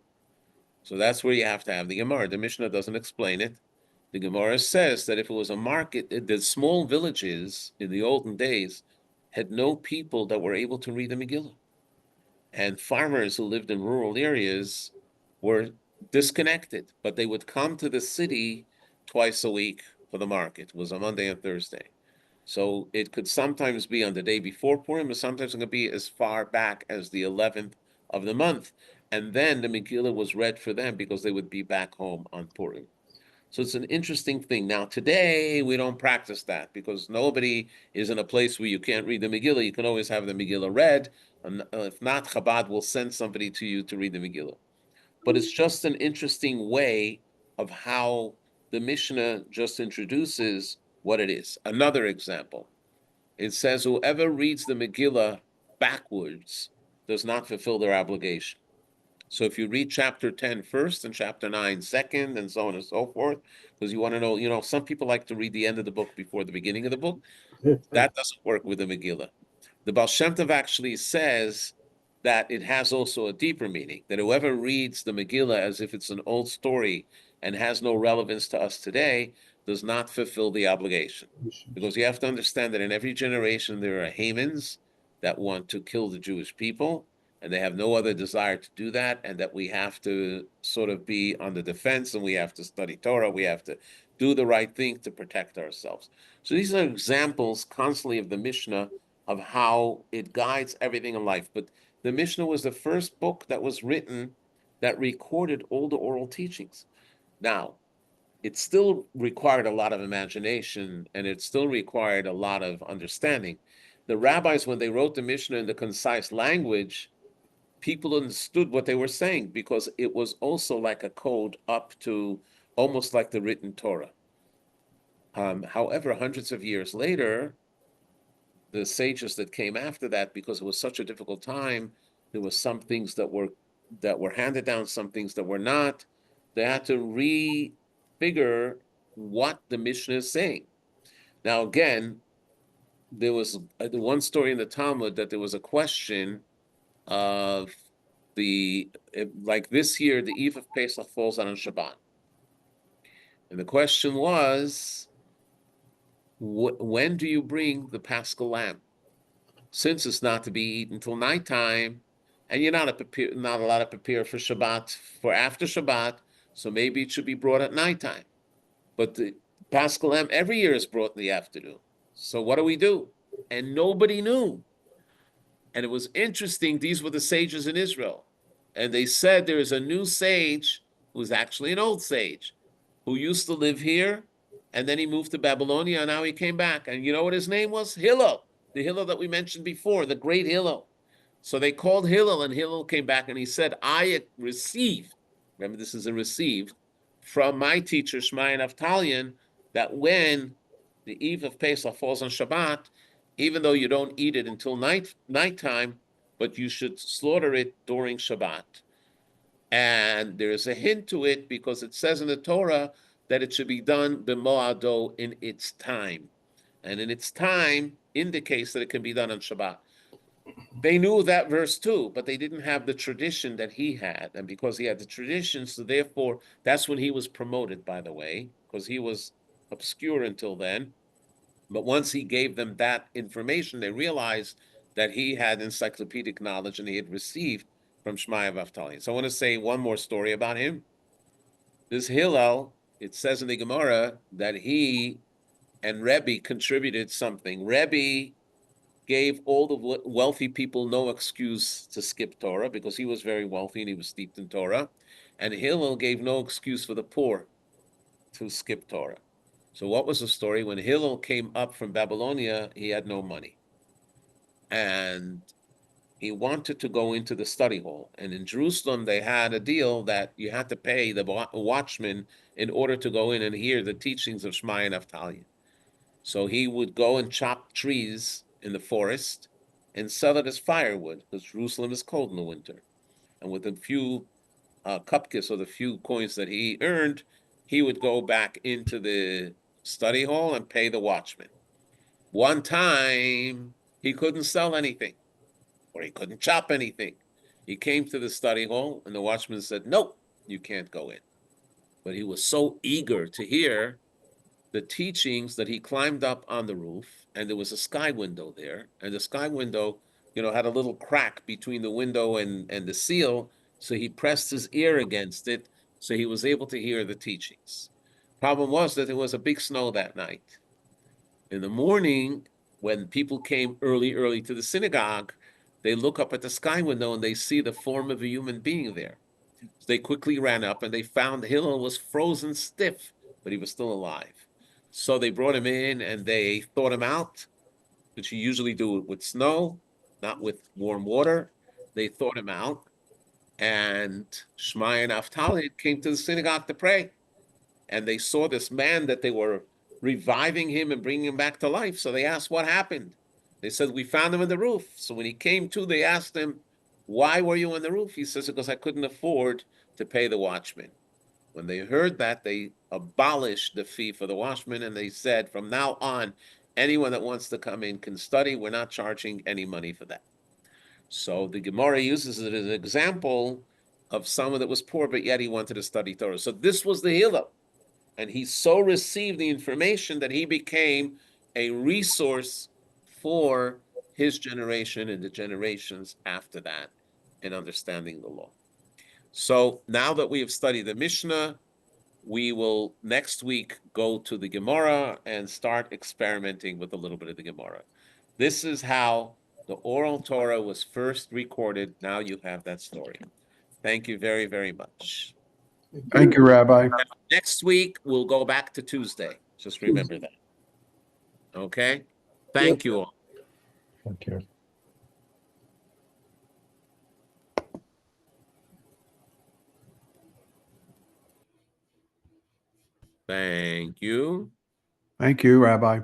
So that's where you have to have the Gemara. The Mishnah doesn't explain it. The Gemara says that if it was a market, the small villages in the olden days had no people that were able to read the Megillah. And farmers who lived in rural areas were disconnected, but they would come to the city twice a week for the market. It was a Monday and Thursday. So it could sometimes be on the day before Purim, or sometimes it could be as far back as the 11th of the month. And then the Megillah was read for them because they would be back home on Purim. So it's an interesting thing. Now, today, we don't practice that because nobody is in a place where you can't read the Megillah. You can always have the Megillah read. And if not, Chabad will send somebody to you to read the Megillah. But it's just an interesting way of how the Mishnah just introduces what it is. Another example, it says, whoever reads the Megillah backwards does not fulfill their obligation. So if you read chapter 10 first and chapter 9 second, and so on and so forth, because you want to know, some people like to read the end of the book before the beginning of the book. That doesn't work with the Megillah. The Baal Shem Tov actually says that it has also a deeper meaning, that whoever reads the Megillah as if it's an old story and has no relevance to us today does not fulfill the obligation. Because you have to understand that in every generation there are Hamans that want to kill the Jewish people, and they have no other desire to do that, and that we have to sort of be on the defense, and we have to study Torah, we have to do the right thing to protect ourselves. So these are examples constantly of the Mishnah of how it guides everything in life. But the Mishnah was the first book that was written that recorded all the oral teachings. Now, it still required a lot of imagination, and it still required a lot of understanding. The rabbis, when they wrote the Mishnah in the concise language, people understood what they were saying because it was also like a code up to almost like the written Torah. However, hundreds of years later, the sages that came after that, because it was such a difficult time, there were some things that were handed down, some things that were not. They had to refigure what the Mishnah is saying. Now, again, there was the one story in the Talmud that there was a question of like this year, the Eve of Pesach falls on Shabbat. And the question was, when do you bring the Paschal lamb? Since it's not to be eaten until nighttime, and you're not allowed to prepare for Shabbat, for after Shabbat, so maybe it should be brought at nighttime. But the Paschal lamb every year is brought in the afternoon. So what do we do? And nobody knew. And it was interesting, these were the sages in Israel. And they said there is a new sage who's actually an old sage who used to live here, and then he moved to Babylonia, and now he came back. And you know what his name was? Hillel, the Hillel that we mentioned before, the great Hillel. So they called Hillel, and Hillel came back, and he said, I received, remember this is a received, from my teacher, Shmai Naftalian, that when the eve of Pesach falls on Shabbat, even though you don't eat it until nighttime, but you should slaughter it during Shabbat. And there's a hint to it because it says in the Torah that it should be done b'moado, in its time. And in its time indicates that it can be done on Shabbat. They knew that verse too, but they didn't have the tradition that he had. And because he had the tradition, so therefore, that's when he was promoted, by the way, because he was obscure until then. But once he gave them that information, they realized that he had encyclopedic knowledge and he had received from Shmaya Naftali. So I want to say one more story about him. This Hillel, it says in the Gemara that he and Rebbe contributed something. Rebbe gave all the wealthy people no excuse to skip Torah because he was very wealthy and he was steeped in Torah. And Hillel gave no excuse for the poor to skip Torah. So what was the story? When Hillel came up from Babylonia, he had no money. And he wanted to go into the study hall. And in Jerusalem, they had a deal that you had to pay the watchman in order to go in and hear the teachings of Shmaya Naftali. So he would go and chop trees in the forest and sell it as firewood, because Jerusalem is cold in the winter. And with a few cupkis, or the few coins that he earned, he would go back into the study hall and pay the watchman. One time, he couldn't sell anything, or he couldn't chop anything. He came to the study hall, and the watchman said, "Nope, you can't go in." But he was so eager to hear the teachings that he climbed up on the roof, and there was a sky window there, and the sky window, had a little crack between the window and the seal, so he pressed his ear against it, so he was able to hear the teachings. Problem was that there was a big snow that night. In the morning, when people came early to the synagogue, they look up at the sky window and they see the form of a human being there. So they quickly ran up and they found Hillel was frozen stiff, but he was still alive. So they brought him in and they thawed him out, which you usually do with snow, not with warm water. They thawed him out, and Shmaya and Naftali came to the synagogue to pray. And they saw this man that they were reviving him and bringing him back to life. So they asked what happened. They said, we found him on the roof. So when he came to, they asked him, Why were you on the roof? He says, because I couldn't afford to pay the watchman. When they heard that, they abolished the fee for the watchman, and they said, from now on, anyone that wants to come in can study. We're not charging any money for that. So the Gemara uses it as an example of someone that was poor, but yet he wanted to study Torah. So this was the Hillel. And he so received the information that he became a resource for his generation and the generations after that in understanding the law. So now that we have studied the Mishnah, we will next week go to the Gemara and start experimenting with a little bit of the Gemara. This is how the oral Torah was first recorded. Now you have that story. Thank you very, very much. Thank you, Rabbi. Next week, we'll go back to Tuesday. Just remember that. Okay? Thank you all. Thank you. Thank you. Thank you, Rabbi.